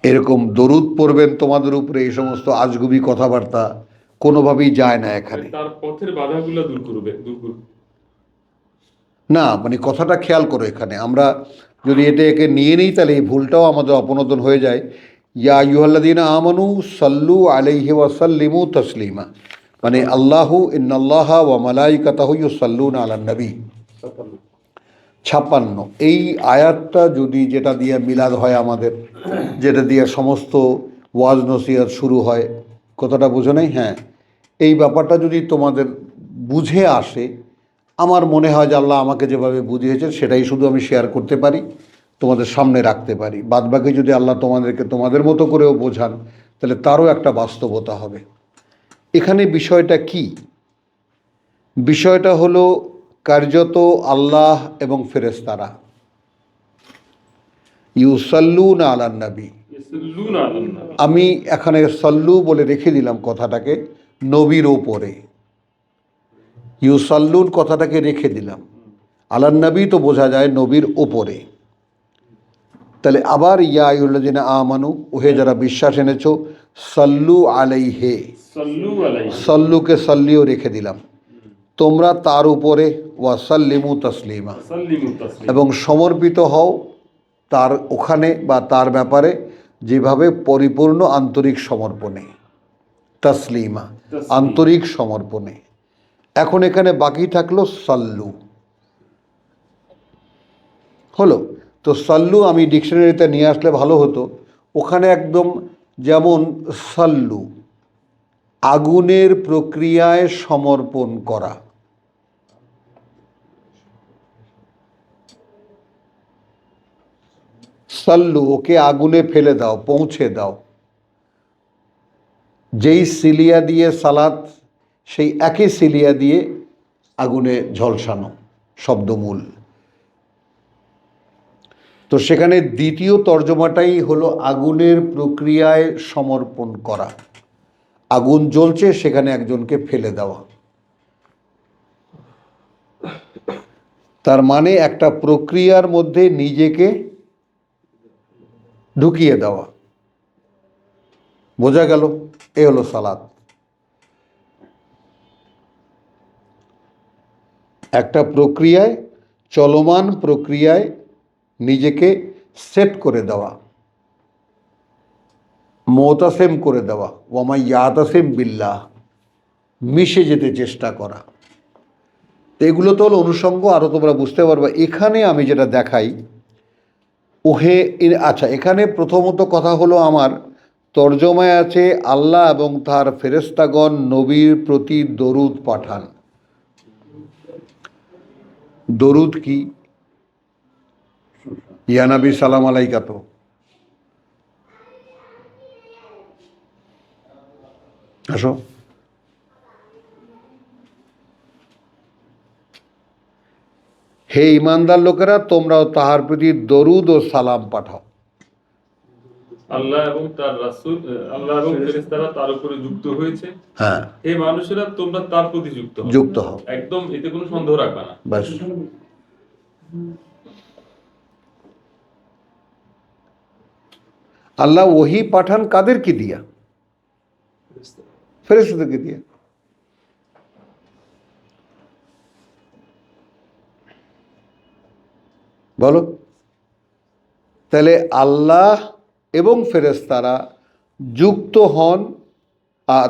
এরকম দরুদ পড়বেন তোমাদের উপরে, এই সমস্ত আজগুবি কথাবার্তা কোনোভাবেই যায় না এখানে। তার পথের বাধাগুলো দূর করবে, দূর করবে না, মানে কথাটা খেয়াল করো, এখানে আমরা যদি একে নিয়ে নিই তাহলে এই ভুলটাও আমাদের অপনোদন হয়ে যায়। ইয়া আইয়ুহাল্লাযীনা আমানু সাল্লু আলাইহি ওয়া সাল্লিমু তাসলিমা, মানে আল্লাহু ইন্নাল্লাহা ওয়া মালাইকাতাহু ইউসাল্লুনা আলান নবী 56। এই আয়াতটা যদি, যেটা দিয়ে মিলাদ হয় আমাদের, যেটা দিয়ে সমস্ত ওয়াজ নসিহত শুরু হয়, কথাটা বুঝো নাই? হ্যাঁ, এই ব্যাপারটা যদি তোমাদের বুঝে আসে, আমার মনে হয় যে আল্লাহ আমাকে যেভাবে বুঝিয়েছেন সেটাই শুধু আমি শেয়ার করতে পারি, তোমাদের সামনে রাখতে পারি। বাদবাকি যদি আল্লাহ তোমাদেরকে তোমাদের মতো করেও বোঝান তাহলে তারও একটা বাস্তবতা হবে। এখানে বিষয়টা কি? বিষয়টা হলো কার্যত আল্লাহ এবং ফেরেশতারা ইউসাল্লুনা আলান নবী। আমি এখানে সাল্লু বলে রেখে দিলাম কথাটাকে, নবীর ওপরে ইউসাল্লুন কথাটাকে রেখে দিলাম, আলান নবী তো বোঝা যায় নবীর ওপরে। তাহলে আবার ইয়া আইয়ুহাল্লাযীনা আমানু, ওহে যারা বিশ্বাস এনেছো, সাল্লু আলাইহে, সাল্লুকে সাল্লিও রেখে দিলাম, তোমরা তার উপরে, ওয়া সাল্লিমু তাসলিমা, এবং সমর্পিত হও তার ওখানে বা তার ব্যাপারে যেভাবে পরিপূর্ণ আন্তরিক সমর্পণে, তাসলিমা আন্তরিক সমর্পণে। এখন এখানে বাকি থাকলো সাল্লু, হলো তো সাল্লু আমি ডিকশনারিতে নিয়ে আসলে ভালো হতো। ওখানে একদম যেমন সাল্লু আগুনের প্রক্রিয়ায় সমর্পণ করা, সাল্লু ওকে আগুনে ফেলে দাও, পৌঁছে দাও। যেই সিলিয়া দিয়ে সালাত, সেই একই সিলিয়া দিয়ে আগুনে ঝলসানো শব্দমূল। তো সেখানে দ্বিতীয় তর্জমাটাই হলো আগুনের প্রক্রিয়ায় সমর্পণ করা, আগুন জ্বলছে সেখানে একজনকে ফেলে দেওয়া। তার মানে একটা প্রক্রিয়ার মধ্যে নিজেকে ঢুকিয়ে দেওয়া, বোঝা গেল? এ হলো সালাত। একটা প্রক্রিয়ায়, চলমান প্রক্রিয়ায় নিজেকে সেট করে দেওয়া, মুতাসিম করে দেওয়া, ওয়ামা ইয়াতাসিম বিল্লাহ, মিশে যেতে চেষ্টা করা। তো এগুলো তো হলো অনুষঙ্গ, আরও তোমরা বুঝতে পারবে। এখানে আমি যেটা দেখাই, ওহে, আচ্ছা, এখানে প্রথমত কথা হলো আমার তর্জমায় আছে আল্লাহ এবং তার ফেরেশতাগণ নবীর প্রতি দরুদ পাঠান। দরুদ কি? ইয়া নবী সালাম আলাইকা, তো আসো, হে ইমানদার লোকেরা, তোমরাও তাহার প্রতি দরুদ ও সালাম পাঠাও। আল্লাহ এবং তার রাসূল, আল্লাহ এবং ফেরেশতারা তার উপরে যুক্ত হয়েছে। হ্যাঁ, হে মানুষেরা, তোমরা তার প্রতি যুক্ত হও, একদম, এতে কোনো সন্দেহ রাখবে না। ব্যাস। আল্লাহ ওহী পাঠান কাদেরকে দিয়া? ফেরেশতাদেরকে দিয়া। বলো, তাহলে আল্লাহ এবং ফেরেশতারা যুক্ত হন,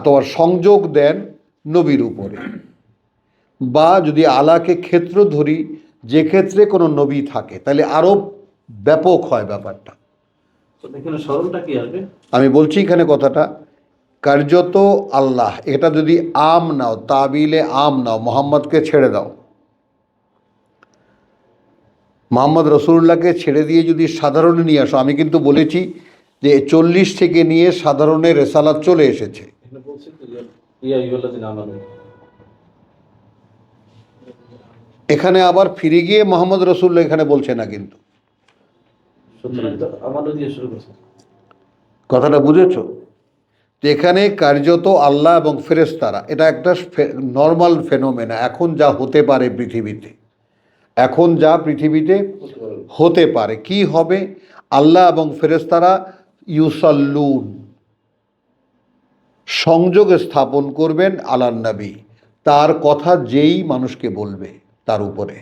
তোমার সংযোগ দেন নবীর উপরে। বা যদি আলাকে ক্ষেত্র ধরি, যে ক্ষেত্রে কোনো নবী থাকে, তাহলে আরও ব্যাপক হয় ব্যাপারটা। আমি বলছি এখানে কথাটা কার্যত আল্লাহ, এটা যদি আম নাও, তাবিলে আম নাও, মোহাম্মদকে ছেড়ে দাও, মোহাম্মদ রসুল্লাহকে ছেড়ে দিয়ে যদি সাধারণে নিয়ে আসো, আমি কিন্তু বলেছি যে 40 থেকে নিয়ে সাধারণে রেসালাত চলে এসেছে। এখানে আবার ফিরে গিয়ে মোহাম্মদ রসুল্লাহ এখানে বলছে না, কিন্তু কথাটা বুঝেছো? তো এখানে কার্যত আল্লাহ এবং ফেরেশতারা, এটা একটা নর্মাল ফেনোমেনা। এখন যা হতে পারে পৃথিবীতে, এখন যা পৃথিবীতে হতে পারে, কি হবে? আল্লাহ এবং ফেরেশতারা ইউসাল্লুন, সংযোগ স্থাপন করবেন আলান নবী, তার কথা যেই মানুষকে বলবে তার উপরে।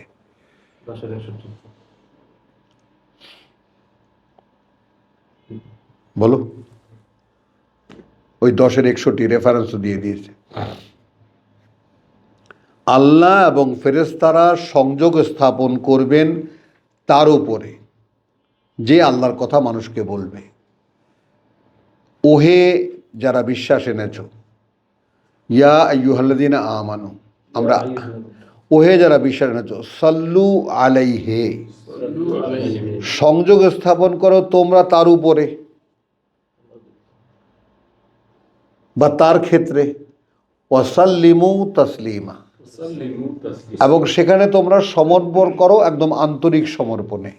বলো, ওই 10-61 রেফারেন্স দিয়ে দিয়েছে। আল্লাহ এবং ফেরেশতারা সংযোগ স্থাপন করবেন তার উপরে যে আল্লাহর কথা মানুষকে বলবে। ওহে যারা বিশ্বাস এনেছ, ইয়া আইয়ুহাল্লাযীনা আমানু, আমরা ওহে যারা বিশ্বাস এনেছ, সাল্লু আলাইহে, সংযোগ স্থাপন করো তোমরা তার উপরে বা তার ক্ষেত্রে, ওয়াসাল্লিমু তাসলিমা, এবং সেখানে তোমরা সমর্পণ করো একদম আন্তরিক সমর্পণে।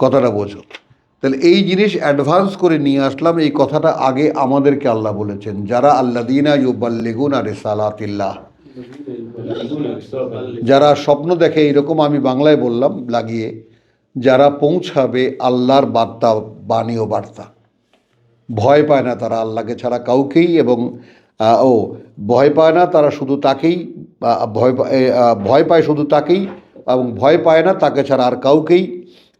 কথাটা বোঝো। তাহলে এই জিনিস অ্যাডভান্স করে নিয়ে আসলাম। এই কথাটা আগে আমাদেরকে আল্লাহ বলেছেন, যারা আল্লাযীনা ইউবাল্লিগুনা রিসালাতিল্লাহ, যারা স্বপ্ন দেখে, এইরকম আমি বাংলায় বললাম লাগিয়ে, যারা পৌঁছাবে আল্লাহর বার্তা, বাণী ও বার্তা। ভয় পায় না তারা আল্লাহকে ছাড়া কাউকেই, এবং ভয় পায় না তারা শুধু তাকেই, ভয় পায় শুধু তাকেই, এবং ভয় পায় না তাকে ছাড়া আর কাউকেই।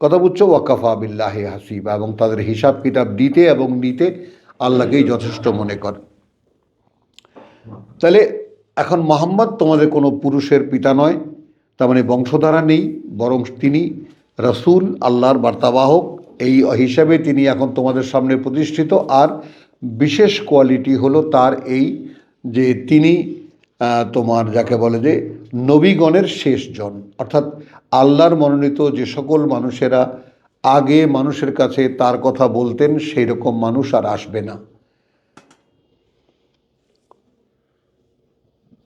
কথা বুঝছো? ওয়াকাফা বিল্লাহি হাসিবা, এবং তাদের হিসাব কিতাব দিতে এবং নিতে আল্লাহকেই যথেষ্ট মনে করে। তাহলে এখন মোহাম্মদ তোমাদের কোনো পুরুষের পিতা নয়, তার মানে বংশধারা নেই, বরং তিনি রাসূল, আল্লাহর বার্তাবাহক, এই হিসাবে তিনি এখন তোমাদের সামনে প্রতিষ্ঠিত। আর বিশেষ কোয়ালিটি হলো তার এই যে তিনি তোমার যাকে বলে যে নবীগণের শেষজন, অর্থাৎ আল্লাহর মনোনীত যে সকল মানুষেরা আগে মানুষের কাছে তার কথা বলতেন, সেই রকম মানুষ আর আসবে না।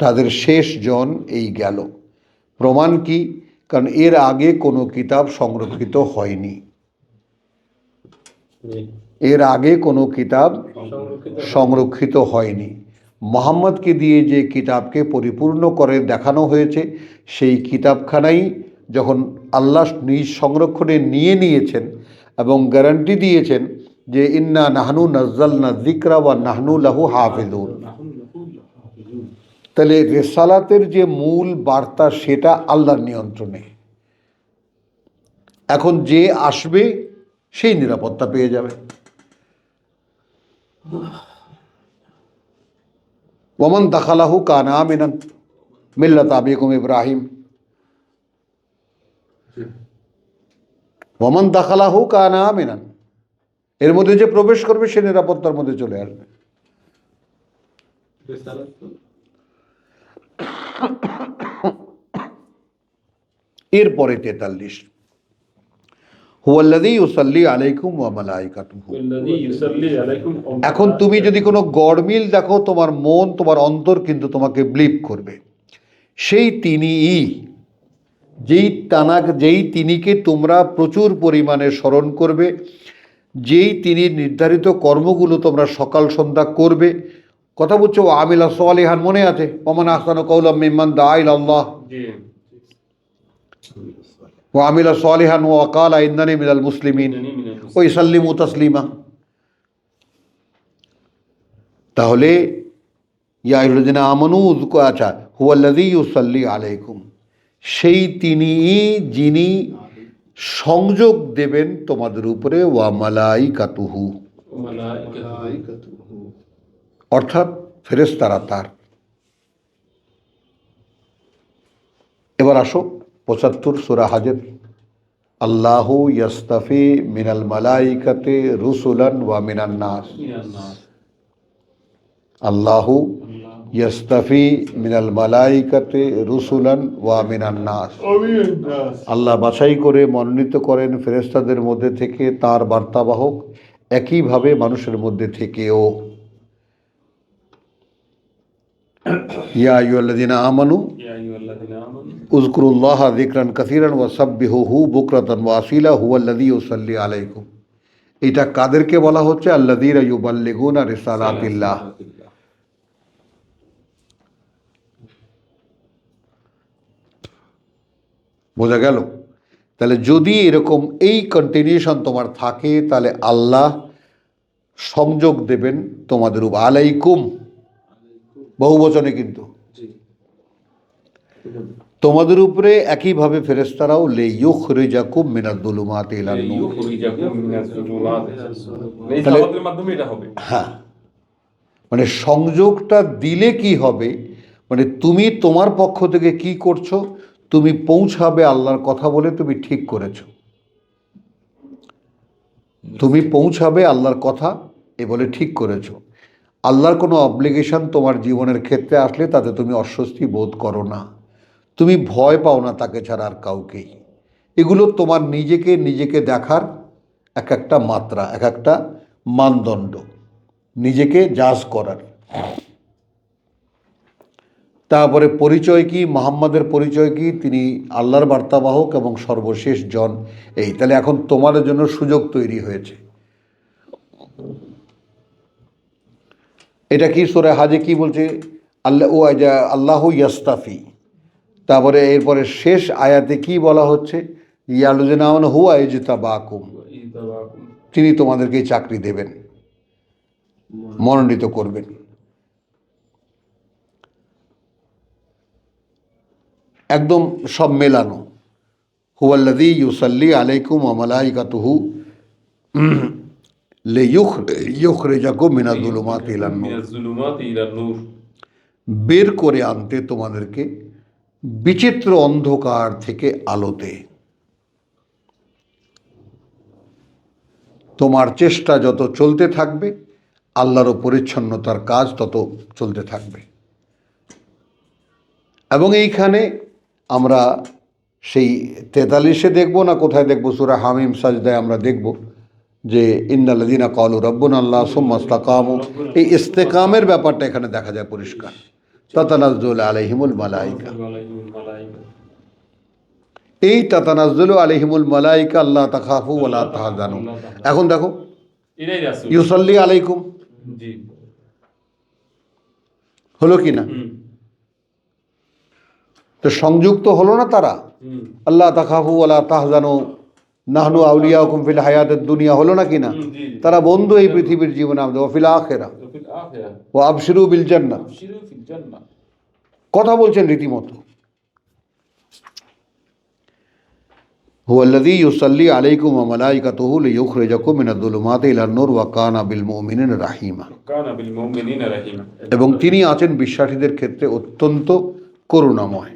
তাদের শেষ জন এই গেল। প্রমাণ কি? কারণ এর আগে কোনো কিতাব সংরক্ষিত হয়নি, এর আগে কোনো কিতাব সংরক্ষিত হয়নি। মুহাম্মদকে দিয়ে যে কিতাবকে পরিপূর্ণ করে দেখানো হয়েছে, সেই কিতাবখানাই যখন আল্লাহ নিজ সংরক্ষণে নিয়ে নিয়েছেন এবং গ্যারান্টি দিয়েছেন যে ইন্না নাহনু নাজ্জালনা যিকরা ওয়া নাহনু লাহু হাফিজুন, তাহলে রিসালাতের যে মূল বার্তা সেটা আল্লাহর নিয়ন্ত্রণে। এখন যে আসবে সেই নিরাপত্তা পেয়ে যাবে। ওমান দাখালাহু কানা আমিনান মিল্লাত আবিকুম ইব্রাহিম, ওমান দাখালাহু কানা আমিনান, এর মধ্যে যে প্রবেশ করবে সে নিরাপত্তার মধ্যে চলে আসবে। এরপরে 43, হুয়াল্লাযী ইউসাল্লি আলাইকুম ওয়া মালাইকাতুহু। এখন তুমি যদি কোনো গড়মিল দেখো, তোমার মন, তোমার অন্তর কিন্তু তোমাকে ব্লিপ করবে। সেই তিনিই, যেই তিনিকে তোমরা প্রচুর পরিমাণে স্মরণ করবে, যেই তিনি নির্ধারিত কর্মগুলো তোমরা সকাল সন্ধ্যা করবে। কথা বলছো আমিলা সালিহান, মনে আছে? ওমান আহসানু কাওলাম মিম্মান দাআ ইলাল্লাহ ওয়া আমিলা সালিহান ওয়া ক্বালা ইন্নানী মিনাল মুসলিমিন ওয়া ইসাল্লিমু তাসলিমা। তাহলে ইয়া আইয়ুহাল্লাযীনা আমানু আচ্ছা, হুয়াল্লাযী ইউসাল্লি আলাইকুম, সেই তিনিই যিনি সংযোগ দেবেন তোমাদের উপরে, ওয়া মালাইকাতুহু, অর্থাৎ ফেরেশতারা তার। এবার আসো 75 সূরা হাজর, আল্লাহু ইয়াস্তাফি মিনাল মালাইকাতি রুসুলান ওয়া মিনান নাস। আল্লাহু ইয়াস্তাফি মিনাল মালাইকাতি রুসুলান ওয়া মিনান নাস, আল্লাহ বাছাই করে মনোনীত করেন ফেরেশতাদের মধ্যে থেকে তার বার্তাবাহক, একইভাবে মানুষের মধ্যে থেকেও। ইয়া আইয়ুহাল্লাযীনা আমানু উযকুরুল্লাহা যিকরান কাসীরান ওয়া সাব্বিহুহু বুকরাতান ওয়া আসীলা হুয়াল্লাযী ইউসাল্লি আলাইকুম। এটা কাদেরকে বলা হচ্ছে? আল্লাযীনা ইউবাল্লিগুনা রিসালাতিল্লাহ। বোঝা গেল? তাহলে যদি এরকম এই কন্টিনিউশন তোমার থাকে তাহলে আল্লাহ সংযোগ দেবেন তোমাদের উপর। আলাইকুম বহু বচনে, কিন্তু তোমাদের উপরে একইভাবে ফেরেশতারাও লিইয়ুখরিজাকুম মিনাজ-যুলুমাতি ইলান-নূর। সালাতের মাধ্যমে এটা হবে। হ্যাঁ, মানে সংযোগটা দিলে কি হবে, মানে তুমি তোমার পক্ষ থেকে কি করছো, তুমি পৌঁছাবে আল্লাহর কথা বলে তুমি ঠিক করেছো, তুমি পৌঁছাবে আল্লাহর কথা এ বলে ঠিক করেছো। আল্লাহর কোনো অব্লিগেশন তোমার জীবনের ক্ষেত্রে আসলে তাতে তুমি অস্বস্তি বোধ করো না, তুমি ভয় পাও না তাকে ছাড়া আর কাউকেই। এগুলো তোমার নিজেকে দেখার এক একটা মাত্রা, এক একটা মানদণ্ড, নিজেকে জাজ করার। তারপরে পরিচয় কি, মুহাম্মাদের পরিচয় কি, তিনি আল্লাহর বার্তাবাহক এবং সর্বশেষ জন। এই তাহলে এখন তোমাদের জন্য সুযোগ তৈরি হয়েছে। এটা কি সূরা হাজে কি বলছে, আল্লাহু ইয়াস্তাফি। তারপরে এরপরে শেষ আয়াতে কি বলা হচ্ছে, ইয়ালুযিনা আমানু হুয়া ইজতাবাকুম, তিনি তোমাদেরকে চাকরি দেবেন, মনোনীত করবেন। একদম সব মেলানো। হুয়াল্লাযী ইউসাল্লি আলাইকুম ওয়া মালাইকাতুহু লিইয়ুখরিজাকুম মিনাজ-যুলুমাতি ইলান-নূর, বের করে আনতে তোমাদেরকে বিচিত্র অন্ধকার থেকে আলোতে। তোমার চেষ্টা যত চলতে থাকবে আল্লাহর পরিচ্ছন্নতার কাজ তত চলতে থাকবে। এবং এইখানে আমরা সেই 43-এ দেখব না কোথায় দেখব, সূরা হামিম সাজদায় আমরা দেখব যে ইন্নাল্লাযীনা ক্বালু রাব্বুনা আল্লাহ সুম্মা ইসতাকামু, এই ইস্তেকামের ব্যাপারটা এখানে দেখা যায় পরিষ্কার। তাতানাজ্জালু আলাইহিমুল মালাইকা, এই তাতানাজ্জালু আলাইহিমুল মালাইকা আল্লা তাখাফু ওয়া লা তাহজানু। এখন দেখো এটাই রাসূল ইউসাল্লি আলাইকুম জি হলো কি না, তো সংযুক্ত হলো না তারা, আল্লাহ তাখাফু ওয়া লা তাহজানু নাহনু আউলিয়াকুম ফিল হায়াতিদ দুনিয়া হলো না কি না, তারা বন্ধু এই পৃথিবীর জীবনে, আমাদের ওয়া ফিল আখিরা ওয়া আবশিরু বিল জান্নাহ, কথা বলছেন রীতিমতো। হুয়াল্লাযী ইউসাল্লি আলাইকুম ওয়া মালাইকাতুহু লিইয়ুখরিজাকুম মিনাজ-যুলুমাতি ইলান-নূর ওয়া কানা বিল মুমিনিনা রাহিমা, এবং তিনি আছেন বিশ্বাসীদের ক্ষেত্রে অত্যন্ত করুণাময়।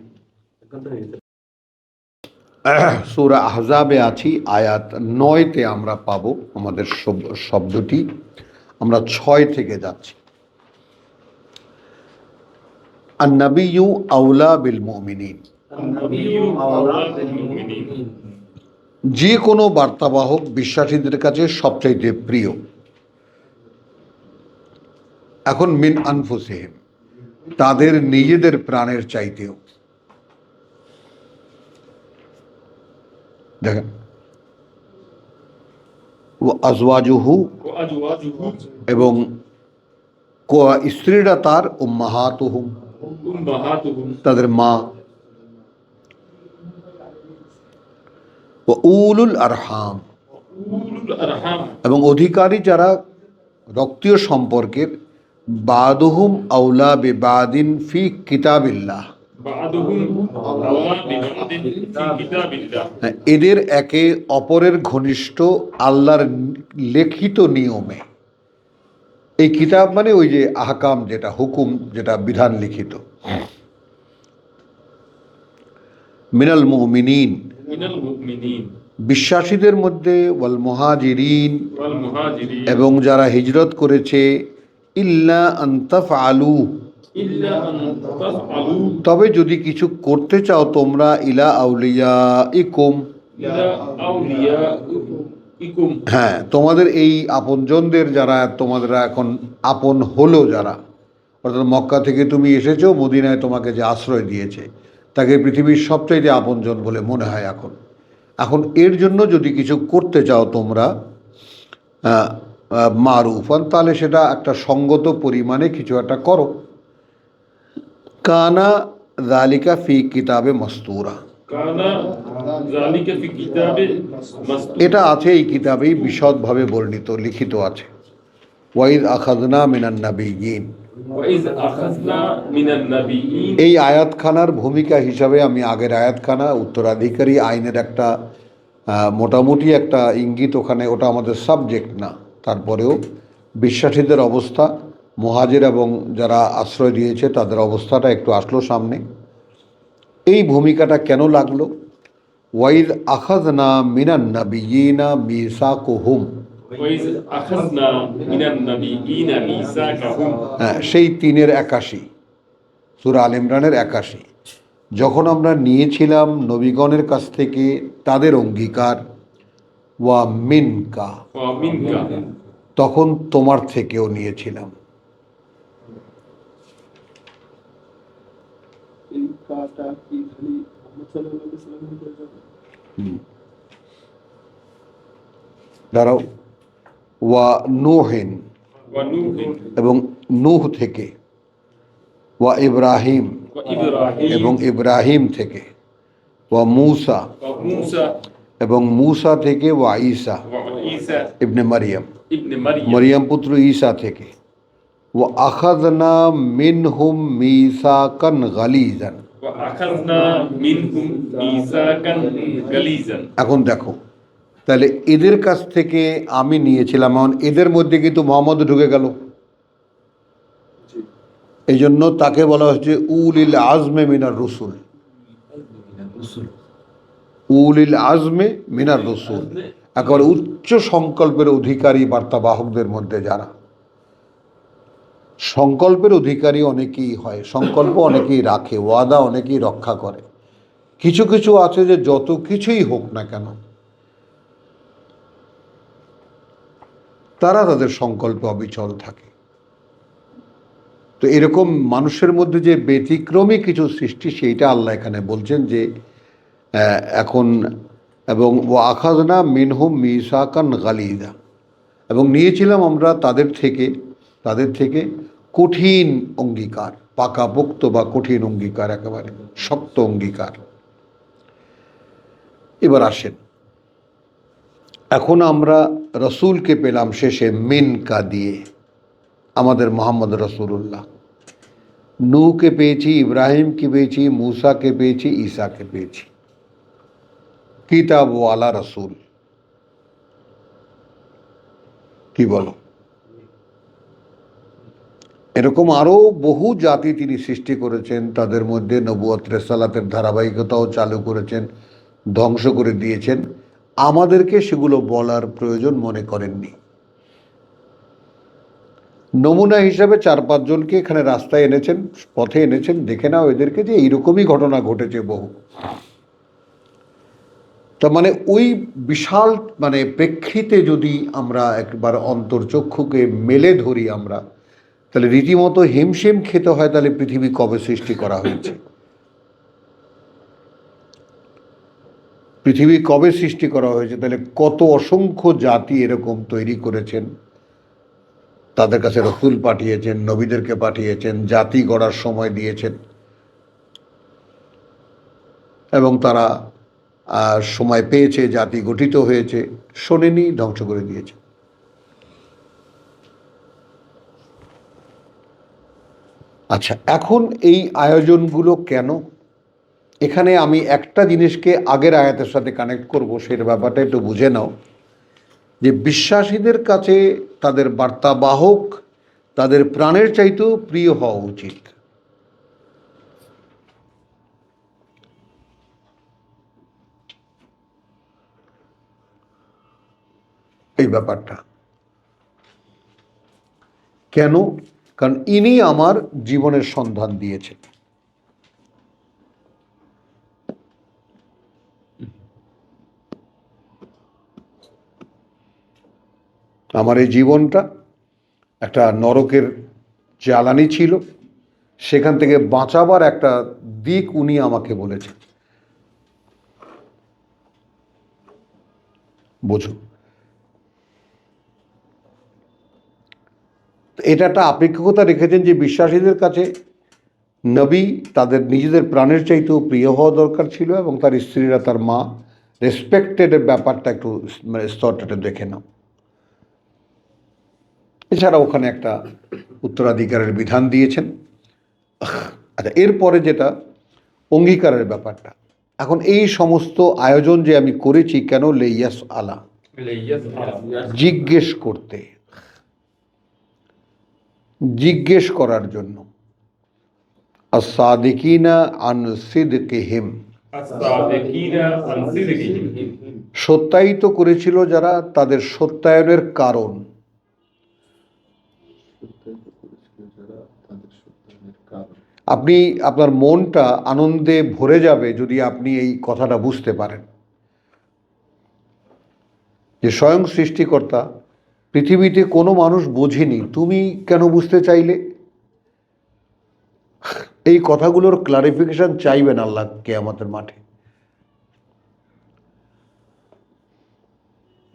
সূরা আহজাবে আছি, আয়াত 9-তে আমরা পাবো আমাদের শব্দটি, আমরা 6 থেকে যাচ্ছি। আন-নাবিয়্যু আওলা বিল মুমিনিন, যে কোনো বার্তাবাহক বিশ্বাসীদের কাছে সবচাইতে প্রিয়। এখন মিন আনফুসিহিম, তাদের নিজেদের প্রাণের চাইতেও। দেখেন ও আজওয়াজুহু, এবং স্ত্রীরা তার উম্মাহাতুহুম, তাদের মা, ও উলুল আরহাম, এবং অধিকারী যারা রক্তীয় সম্পর্কের, বাদুহুম আউলা বিবাদিন ফি কিতাবিল্লাহ, এদের একে অপরের ঘনিষ্ঠ আল্লাহর লিখিত নিয়মে। এই কিতাব মানে ওই যে আহকাম, যেটা হুকুম, যেটা বিধান লিখিত। মিনাল মুমিনিন, বিশ্বাসীদের মধ্যে, ওয়াল মুহাজিরিন, এবং যারা হিজরত করেছে, ইল্লা আন তাফআলু, তবে যদি কিছু করতে চাও তোমরা, ইলা আউলিয়াইকুম, হ্যাঁ তোমাদের এই আপনজনদের, যারা তোমাদের এখন আপন হলো, যারা অর্থাৎ মক্কা থেকে তুমি এসেছো, মদিনায় তোমাকে যে আশ্রয় দিয়েছে, তাকে পৃথিবীর সবচাইতে আপনজন বলে মনে হয় এখন এর জন্য যদি কিছু করতে চাও তোমরা মারুফান, তাহলে সেটা একটা সঙ্গত পরিমাণে কিছু একটা করো। কানা যালিকা ফি কিতাবে মাসতুরা, কানা যালিকা ফি কিতাবে মাসতুর। এটা আছে এই কিতাবেই বিশদভাবে বর্ণিত লিখিত আছে। ওয়াইদ আখাযনা মিনান নাবিয়্যিন, ওয়া ইয আখাযনা মিনান নাবিয়্যিন। এই আয়াতখানার ভূমিকা হিসাবে আমি আগের আয়াতখানা উত্তরাধিকারী আইনের একটা মোটামুটি একটা ইঙ্গিত ওখানে, ওটা আমাদের সাবজেক্ট না, তারপরেও বিশ্বাসীদের অবস্থা, মুহাজির এবং যারা আশ্রয় দিয়েছে তাদের অবস্থাটা একটু আসলো সামনে। এই ভূমিকাটা কেন লাগলো? ওয়াইদ আখাযনা মিনান নাবিয়্যিনা মিসাকুহুম, ওয়া ইয আখাযনা মিনান নাবিয়্যিনা মিসাকাহুম। সেই 3-81, সূরা আল ইমরানের 81। যখন আমরা নিয়েছিলাম নবীগণের কাছ থেকে তাদের অঙ্গীকার, ওয়া মিনকা, ওয়া মিনকা, তখন তোমার থেকেও নিয়েছিলাম। এই কাটা কি খালি মুহাম্মদ সাল্লাল্লাহু আলাইহি ওয়াসাল্লামের প্রয়োজন? দাঁড়াও, ওয়া নূহিন, ওয়া নূহিন, এবং নূহ থেকে, ওয়া ইব্রাহিম, ওয়া ইব্রাহিম, এবং ইব্রাহিম থেকে, ওয়া মূসা, ওয়া মূসা, এবং মূসা থেকে, ওয়া ঈসা ওয়া ঈসা ইবনে মারিয়াম, ইবনে মারইয়াম, মরিয়াম পুত্র ঈসা থেকে, ওয়া আখাযনা মিনহুম মিসাকান গালিজান। ওয়া আখাযনা মিনহুম মিসাকান গালিজান। এখন দেখো, তাহলে এদের কাছ থেকে আমি নিয়েছিলাম, এখন এদের মধ্যে কিন্তু মোহাম্মদ ঢুকে গেল, জি। এই জন্য তাকে বলা হচ্ছে উলিল আজমে মিনার রসুল, উলিল আজমে মিনার রসুল, একেবারে উচ্চ সংকল্পের অধিকারী বার্তাবাহকদের মধ্যে যারা। সংকল্পের অধিকারী অনেকেই হয়, সংকল্প অনেকেই রাখে, ওয়াদা অনেকেই রক্ষা করে। কিছু কিছু আছে যে যত কিছুই হোক না কেন তারা তাদের সংকল্পে অবিচল থাকে। তো এরকম মানুষের মধ্যে যে ব্যতিক্রমী কিছু সৃষ্টি, সেইটা আল্লাহ এখানে বলছেন যে এখন, এবং ও আখাযনা মিনহুম মিসাকান গালিজা, এবং নিয়েছিলাম আমরা তাদের থেকে কঠিন অঙ্গীকার, পাকাপোক্ত বা কঠিন অঙ্গীকার, একেবারে শক্ত অঙ্গীকার। এবার আসেন, এখন আমরা রসুলকে পেলাম শেষে মিনকা দিয়ে, আমাদের মোহাম্মদ রসুল্লাহ। নূহকে পেয়েছি, ইব্রাহিমকে পেয়েছি, মূসাকে পেয়েছি, ঈসাকে পেয়েছি, কিতাবওয়ালা রসুল। কি বলো? এরকম আরও বহু জাতি তিনি সৃষ্টি করেছেন, তাদের মধ্যে নবুয়ত রিসালাতের ধারাবাহিকতাও চালু করেছেন, ধ্বংস করে দিয়েছেন। আমাদেরকে সেগুলো বলার প্রয়োজন মনে করেননি। নমুনা হিসাবে 4-5 জনকে এখানে রাস্তায় এনেছেন, পথে এনেছেন, দেখে নাও এদেরকে যে এইরকমই ঘটনা ঘটেছে বহু। তার মানে ওই বিশাল প্রেক্ষিতে যদি আমরা একবার অন্তর্চক্ষুকে মেলে ধরি আমরা, তাহলে রীতিমতো হিমশিম খেতে হয়, তাহলে পৃথিবী কবে সৃষ্টি করা হয়েছে, পৃথিবী কবে সৃষ্টি করা হয়েছে, তাহলে কত অসংখ্য জাতি এরকম তৈরি করেছেন, তাদের কাছে রসুল পাঠিয়েছেন, নবীদেরকে পাঠিয়েছেন, জাতি গড়ার সময় দিয়েছেন, এবং তারা সময় পেয়েছে, জাতি গঠিত হয়েছে, শোনেনি, ধ্বংস করে দিয়েছে। আচ্ছা, এখন এই আয়োজনগুলো কেন? এখানে আমি একটা জিনিসকে আগের আয়াতের সাথে কানেক্ট করব, সের ব্যাপারটা একটু বুঝে নাও, যে বিশ্বাসীদের কাছে তাদের বার্তাবাহক তাদের প্রাণের চাইতেও প্রিয় হওয়া উচিত। এই ব্যাপারটা কেন? কারণ ইনি আমার জীবনের সন্ধান দিয়েছেন। আমার এই জীবনটা একটা নরকের জ্বালানি ছিল, সেখান থেকে বাঁচাবার একটা দিক উনি আমাকে বলেছেন। বোঝো, এটা একটা আপেক্ষিকতা রেখেছেন যে বিশ্বাসীদের কাছে নবী তাদের নিজেদের প্রাণের চাইতেও প্রিয় হওয়া দরকার ছিল, এবং তার স্ত্রীরা, তার মা রেসপেক্টেডের ব্যাপারটা একটু মানে স্তরটা দেখে নাও। এছাড়া ওখানে একটা উত্তরাধিকারের বিধান দিয়েছেন। আচ্ছা, এরপরে যেটা অঙ্গীকারের ব্যাপারটা, এখন এই সমস্ত আয়োজন যে আমি করেছি কেন, লেইয়াস আলা, জিজ্ঞেস করতে, জিজ্ঞেস করার জন্য, আস-সাদিকিনা আন সিদকিহিম, সত্যায়িত করেছিল যারা, তাদের সত্যায়নের কারণ। আপনি আপনার মনটা আনন্দে ভরে যাবে যদি আপনি এই কথাটা বুঝতে পারেন যে স্বয়ং সৃষ্টিকর্তা পৃথিবীতে কোনো মানুষ বোঝেনি, তুমি কেন বুঝতে চাইলে? এই কথাগুলোর ক্লারিফিকেশন চাইবেন আল্লাহ কিয়ামতের মাঠে।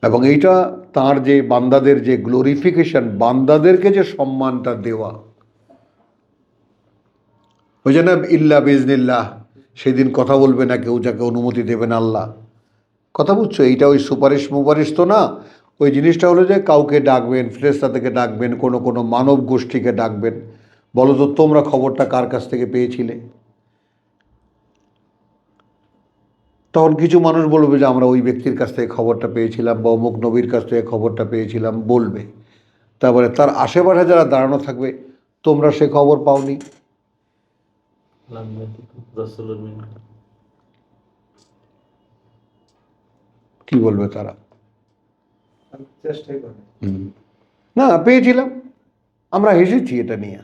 এবং এইটা তার যে বান্দাদের যে গ্লোরিফিকেশন, বান্দাদেরকে যে সম্মানটা দেওয়া, ওই যে না ইল্লা বিজনিল্লাহ, সেদিন কথা বলবে না কেউ, যাকে অনুমতি দেবেন আল্লাহ। কথা বুঝছো? এইটা ওই সুপারিশ মুপারিশ তো না, ওই জিনিসটা হলো যে কাউকে ডাকবেন, ফেরেশতা থেকে ডাকবেন, কোনো কোনো মানব গোষ্ঠীকে ডাকবেন, বলো তো তোমরা খবরটা কার কাছ থেকে পেয়েছিলে? তখন কিছু মানুষ বলবে যে আমরা ওই ব্যক্তির কাছ থেকে খবরটা পেয়েছিলাম, বা অমুক নবীর কাছ থেকে খবরটা পেয়েছিলাম বলবে। তারপরে তার আশেপাশে যারা দাঁড়ানো থাকবে, তোমরা সে খবর পাওনি। কি বলবে তারা? চেষ্টাই করে। না, পেয়েছিলাম, আমরা হেসেছি এটা নিয়ে,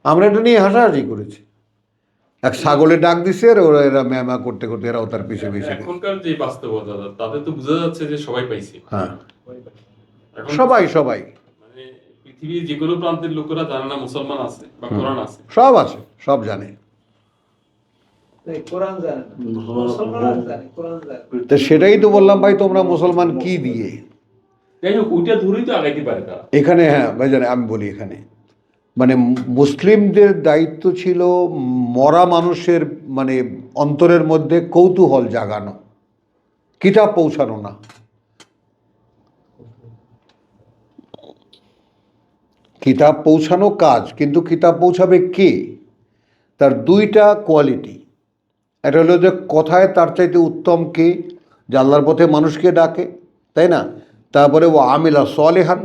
আমরা এটা নিয়ে হাসাহাসি করেছি। এক ছাগলে ডাক দিছে আর ওরা এরা ম্যামা করতে করতে এরাও তার পিছে পিছে। এখনকার যে বাস্তবতা, তাতে তো বোঝা যাচ্ছে যে সবাই পাইছে। হ্যাঁ, এখন সবাই সবাই মানে পৃথিবীর যে কোনো প্রান্তের লোকেরা জানে না মুসলমান আছে বা কোরআন আছে। সব আছে, সব জানে। কোরআন জানে না, মুসলমান জানে, কোরআন জানে। তো সেটাই তো বললাম ভাই, তোমরা মুসলমান কি দিয়ে? যাই হোক, ওইটা ধরেই তো আগাইতে পারে তারা। এখানে হ্যাঁ ভাইজান, আমি বলি এখানে মানে মুসলিমদের দায়িত্ব ছিল মরা মানুষের মানে অন্তরের মধ্যে কৌতূহল জাগানো, কিতাব পৌঁছানো না। কিতাব পৌঁছানো কাজ, কিন্তু কিতাব পৌঁছাবে কে? তার দুইটা কোয়ালিটি। এটা হলো যে কথায় তার চাইতে উত্তম কে, যে আল্লাহর পথে মানুষকে ডাকে, তাই না? তারপরে ও আমিলা সালেহান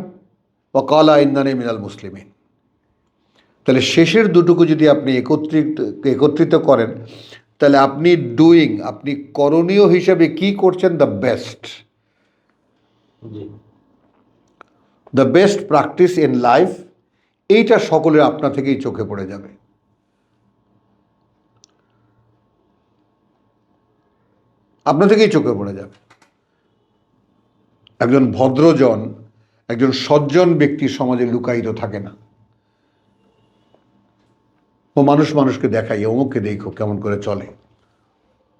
ও কালা ইন্দানি মিনাল মুসলিমিন। তাহলে শেষের দুটুকু যদি আপনি একত্রিত করেন, তাহলে আপনি ডুইং, আপনি করণীয় হিসেবে কি করছেন? The best practice in life. এইটা সকলের আপনা থেকেই চোখে পড়ে যাবে। আপনা থেকেই চোখে পড়ে যাবে। একজন ভদ্রজন, একজন সজ্জন ব্যক্তি সমাজে লুকায়িত থাকে না। ও মানুষ মানুষকে দেখাই, অমুককে দেখো কেমন করে চলে।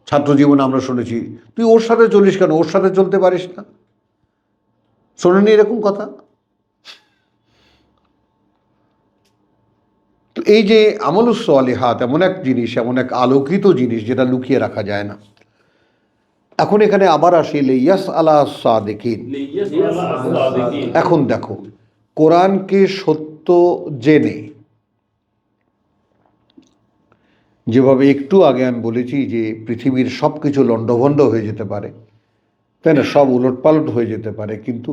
ছাত্র জীবনে আমরা শুনেছি, তুই ওর সাথে চলিস কেন, ওর সাথে চলতে পারিস না? শোনেনি এরকম কথা? তো এই যে আমলুস সালিহাত এমন এক জিনিস, এমন এক আলোকিত জিনিস যেটা লুকিয়ে রাখা যায় না। এখন এখানে আবার আসি লিয়াস আলা সাদিকিন। এখন দেখো, কোরআনকে সত্য জেনে, যেভাবে একটু আগে আমি বলেছি যে পৃথিবীর সব কিছু লণ্ডভণ্ড হয়ে যেতে পারে, তাই না, সব উলটপালট হয়ে যেতে পারে, কিন্তু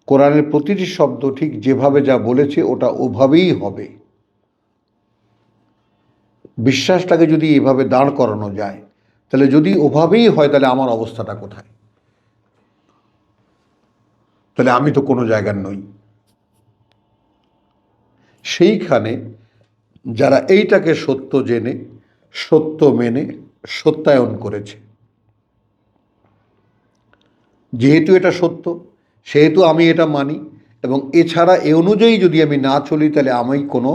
কোরআনের প্রতিটি শব্দ ঠিক যেভাবে যা বলেছে ওটা ওভাবেই হবে। বিশ্বাসটাকে যদি এভাবে দাঁড় করানো যায়, তাহলে যদি ওভাবেই হয়, তাহলে আমার অবস্থাটা কোথায়? তাহলে আমি তো কোনো জায়গার নই। সেইখানে যারা এইটাকে সত্য জেনে, সত্য মেনে সত্যায়ন করেছে, যেহেতু এটা সত্য সেহেতু আমি এটা মানি, এবং এছাড়া এ অনুযায়ী যদি আমি না চলি, তাহলে আমি কোনো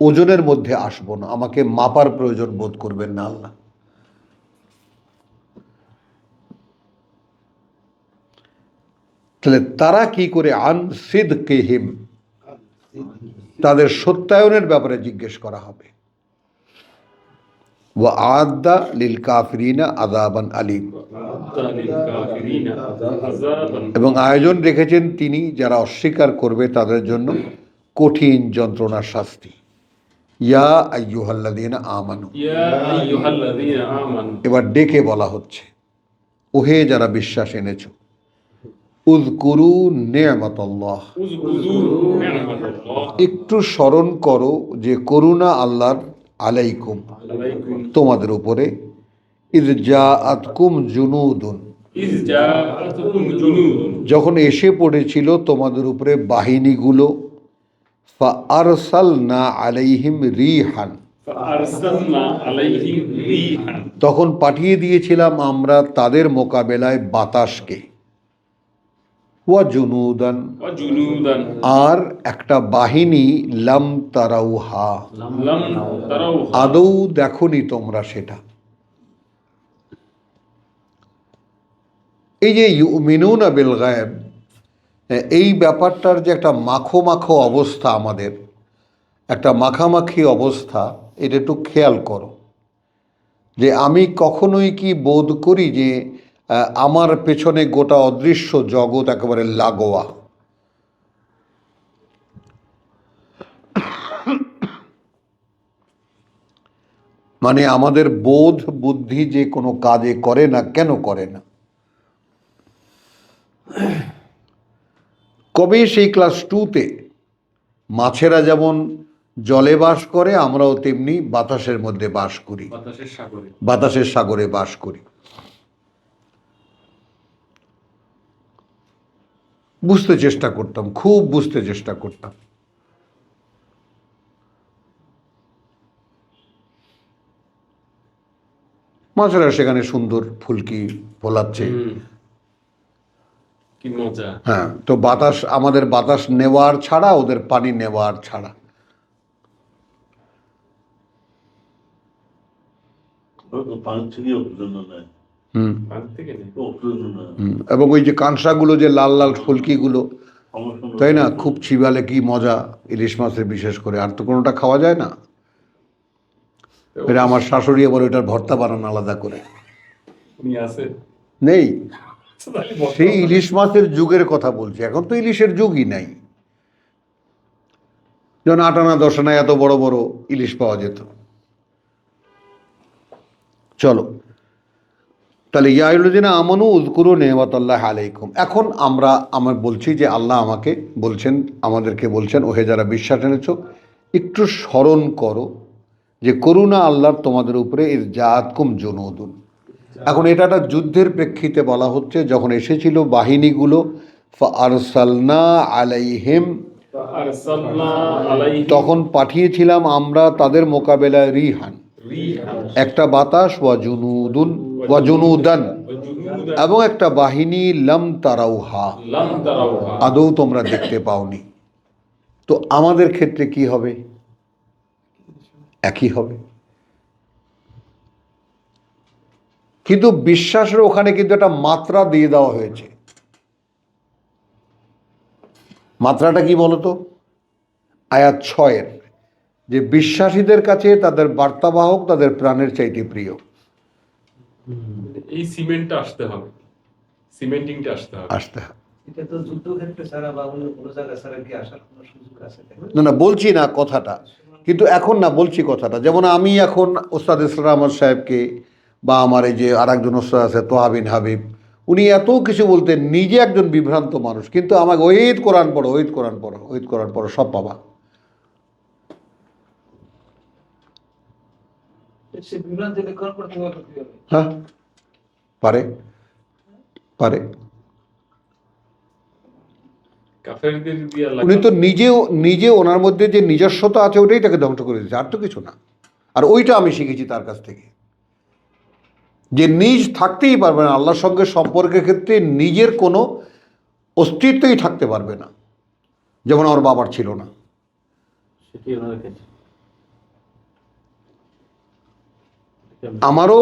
ওজনের মধ্যে আসবো না, আমাকে মাপার প্রয়োজন বোধ করবেন না আল্লাহ। তাহলে তারা কি করে? আন সিদকিহিম, তাদের সত্যায়নের ব্যাপারে জিজ্ঞেস করা হবে। ওয়া আদ্দা লিল কাফিরিনা আযাবান আলীম, এবং আয়োজন রেখেছেন তিনি যারা অস্বীকার করবে তাদের জন্য কঠিন যন্ত্রণার শাস্তি। ইয়া আইয়ুহাল্লাযীনা আমানু, এবার ডেকে বলা হচ্ছে, ওহে যারা বিশ্বাস এনেছো, উযকুরু নি'মাতাল্লাহ, একটু স্মরণ করো যে করুণা আল্লাহর আলাইকুম, তোমাদের উপরে, ইয জাআতকুম জুনুদুন, যখন এসে পড়েছিল তোমাদের উপরে বাহিনীগুলো, ফাআরসালনা আলাইহিম রিহান, তখন পাঠিয়ে দিয়েছিলাম আমরা তাদের মোকাবেলায় বাতাসকে, ওয়া জুনুদান, আর একটা বাহিনী, লাম তারাউহা, আদৌ দেখনি তোমরা সেটা। এই যে ইউমিনুনা বিল গায়ব, এই ব্যাপারটার যে একটা মাখো মাখো অবস্থা, আমাদের একটা মাখামাখি অবস্থা, এটা একটু খেয়াল করো যে আমি কখনোই কি বোধ করি যে আমার পেছনে গোটা অদৃশ্য জগৎ একেবারে লাগোয়া। মানে আমাদের বোধ বুদ্ধি যে কোনো কাজে করে না, কেন করে না? কবে সেই ক্লাস 2-তে মাছেরা যেমন জলে বাস করে, আমরাও তেমনি বাতাসের মধ্যে বাস করি, বাতাসের সাগরে বাস করি। বুঝতে চেষ্টা করতাম, খুব বুঝতে চেষ্টা করতাম। মাছেরা সেখানে সুন্দর ফুলকি ফোলাচ্ছে, কি মজা। হ্যাঁ, তো বাতাস, আমাদের বাতাস নেওয়ার ছাড়া, ওদের পানি নেওয়ার ছাড়া। এবং ওই যে কাঁকড়াগুলো, যে লাল লাল ফুলকিগুলো, তাই না, খুব চিবালে কি মজা, ইলিশ মাছের বিশেষ করে। আর তো কোনোটা খাওয়া যায় না। এটা আমার শাশুড়ি আবার ওইটার ভর্তা বানান আলাদা করে, নেই। সেই ইলিশ মাছের যুগের কথা বলছি, এখন তো ইলিশের যুগই নাই। যেমন 8 আনা 10 আনা এত বড় বড় ইলিশ পাওয়া যেত। চলো তাহলে, ইয়া আইয়ুহাল্লাযীনা আমানু উযকুরু নি'মাতাল্লাহি আলাইকুম। এখন আমরা বলছি যে আল্লাহ আমাকে বলছেন, আমাদেরকে বলছেন, ওহে যারা বিশ্বাস এনেছো, একটু স্মরণ করো যে করুণা আল্লাহর তোমাদের উপরে, ইয জাআতকুম জুনুদুন। এখন এটা একটা যুদ্ধের প্রেক্ষিতে বলা হচ্ছে, যখন এসেছিল বাহিনীগুলো, ফাআরসালনা আলাইহিম, তখন পাঠিয়েছিলাম আমরা তাদের মোকাবেলায় রিহান, একটা বাতাস, ওয়া জুনুদান, এবং একটা বাহিনী, লাম তারাউহা, আদৌ তোমরা দেখতে পাওনি। তো আমাদের ক্ষেত্রে কি হবে? একই হবে। কিন্তু বিশ্বাসের ওখানে কিন্তু একটা মাত্রা দিয়ে দেওয়া হয়েছে। মাত্রাটা কি বলতো? আয়াত 6-এর, যে বিশ্বাসীদের কাছে তাদের বার্তাবাহক তাদের প্রাণের চাইতে প্রিয়। এই সিমেন্টটা আসতে হবে, সিমেন্টিংটা আসতে হবে। এটা তো যুদ্ধক্ষেত্রে ছাড়া বা অন্য কোনো জায়গা ছাড়া কি আসার কোনো সুযোগ আছে? না, বলছি না কথাটা, কিন্তু এখন না বলছি কথাটা। যেমন আমি এখন ওস্তাদ ইসলাম আহমদ সাহেবকে, বা আমার এই যে আর একজন ওস্তাদ আছে তোহা বিন হাবিব, উনি এত কিছু বলতেন, নিজে একজন বিভ্রান্ত মানুষ, কিন্তু আমাকে ওহিদ কোরআন পড়ো, ওহিদ কোরআন পড়ো, ওহিদ কোরআন পড়ো, সব পাবা। সে বিভ্রান্তি বিকরণ করতে হবে। হ্যাঁ, পারে পারে। উনি তো নিজে ওনার মধ্যে যে নিজস্বতা আছে, ওইটাই তাকে ধ্বংস করে দিয়েছে, আর তো কিছু না। আর ওইটা আমি শিখেছি তার কাছ থেকে, যে নিজ থাকতেই পারবে না আল্লাহর সঙ্গে সম্পর্কের ক্ষেত্রে, নিজের কোনো অস্তিত্বই থাকতে পারবে না, যেমন আমার বাবার ছিল না। আমারও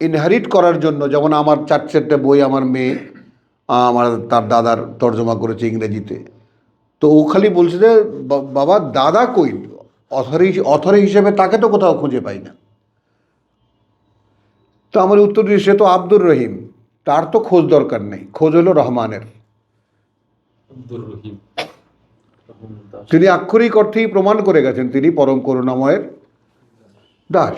ইনহেরিট করার জন্য, যেমন আমার 4-4টে বই আমার মেয়ে, তার দাদার তর্জমা করেছে ইংরেজিতে, তো ও খালি বলছে যে বাবা দাদা কই, অথর হিসেবে তাকে তো কোথাও খুঁজে পাই না। তো আমার উত্তর দিয়ে, সে তো আব্দুর রহিম, তার তো খোঁজ দরকার নেই, খোঁজ হলো রহমানের। আব্দুর রহিম। তিনি আক্ষরিক অর্থেই প্রমাণ করে গেছেন তিনি পরম করুণাময়ের দাস।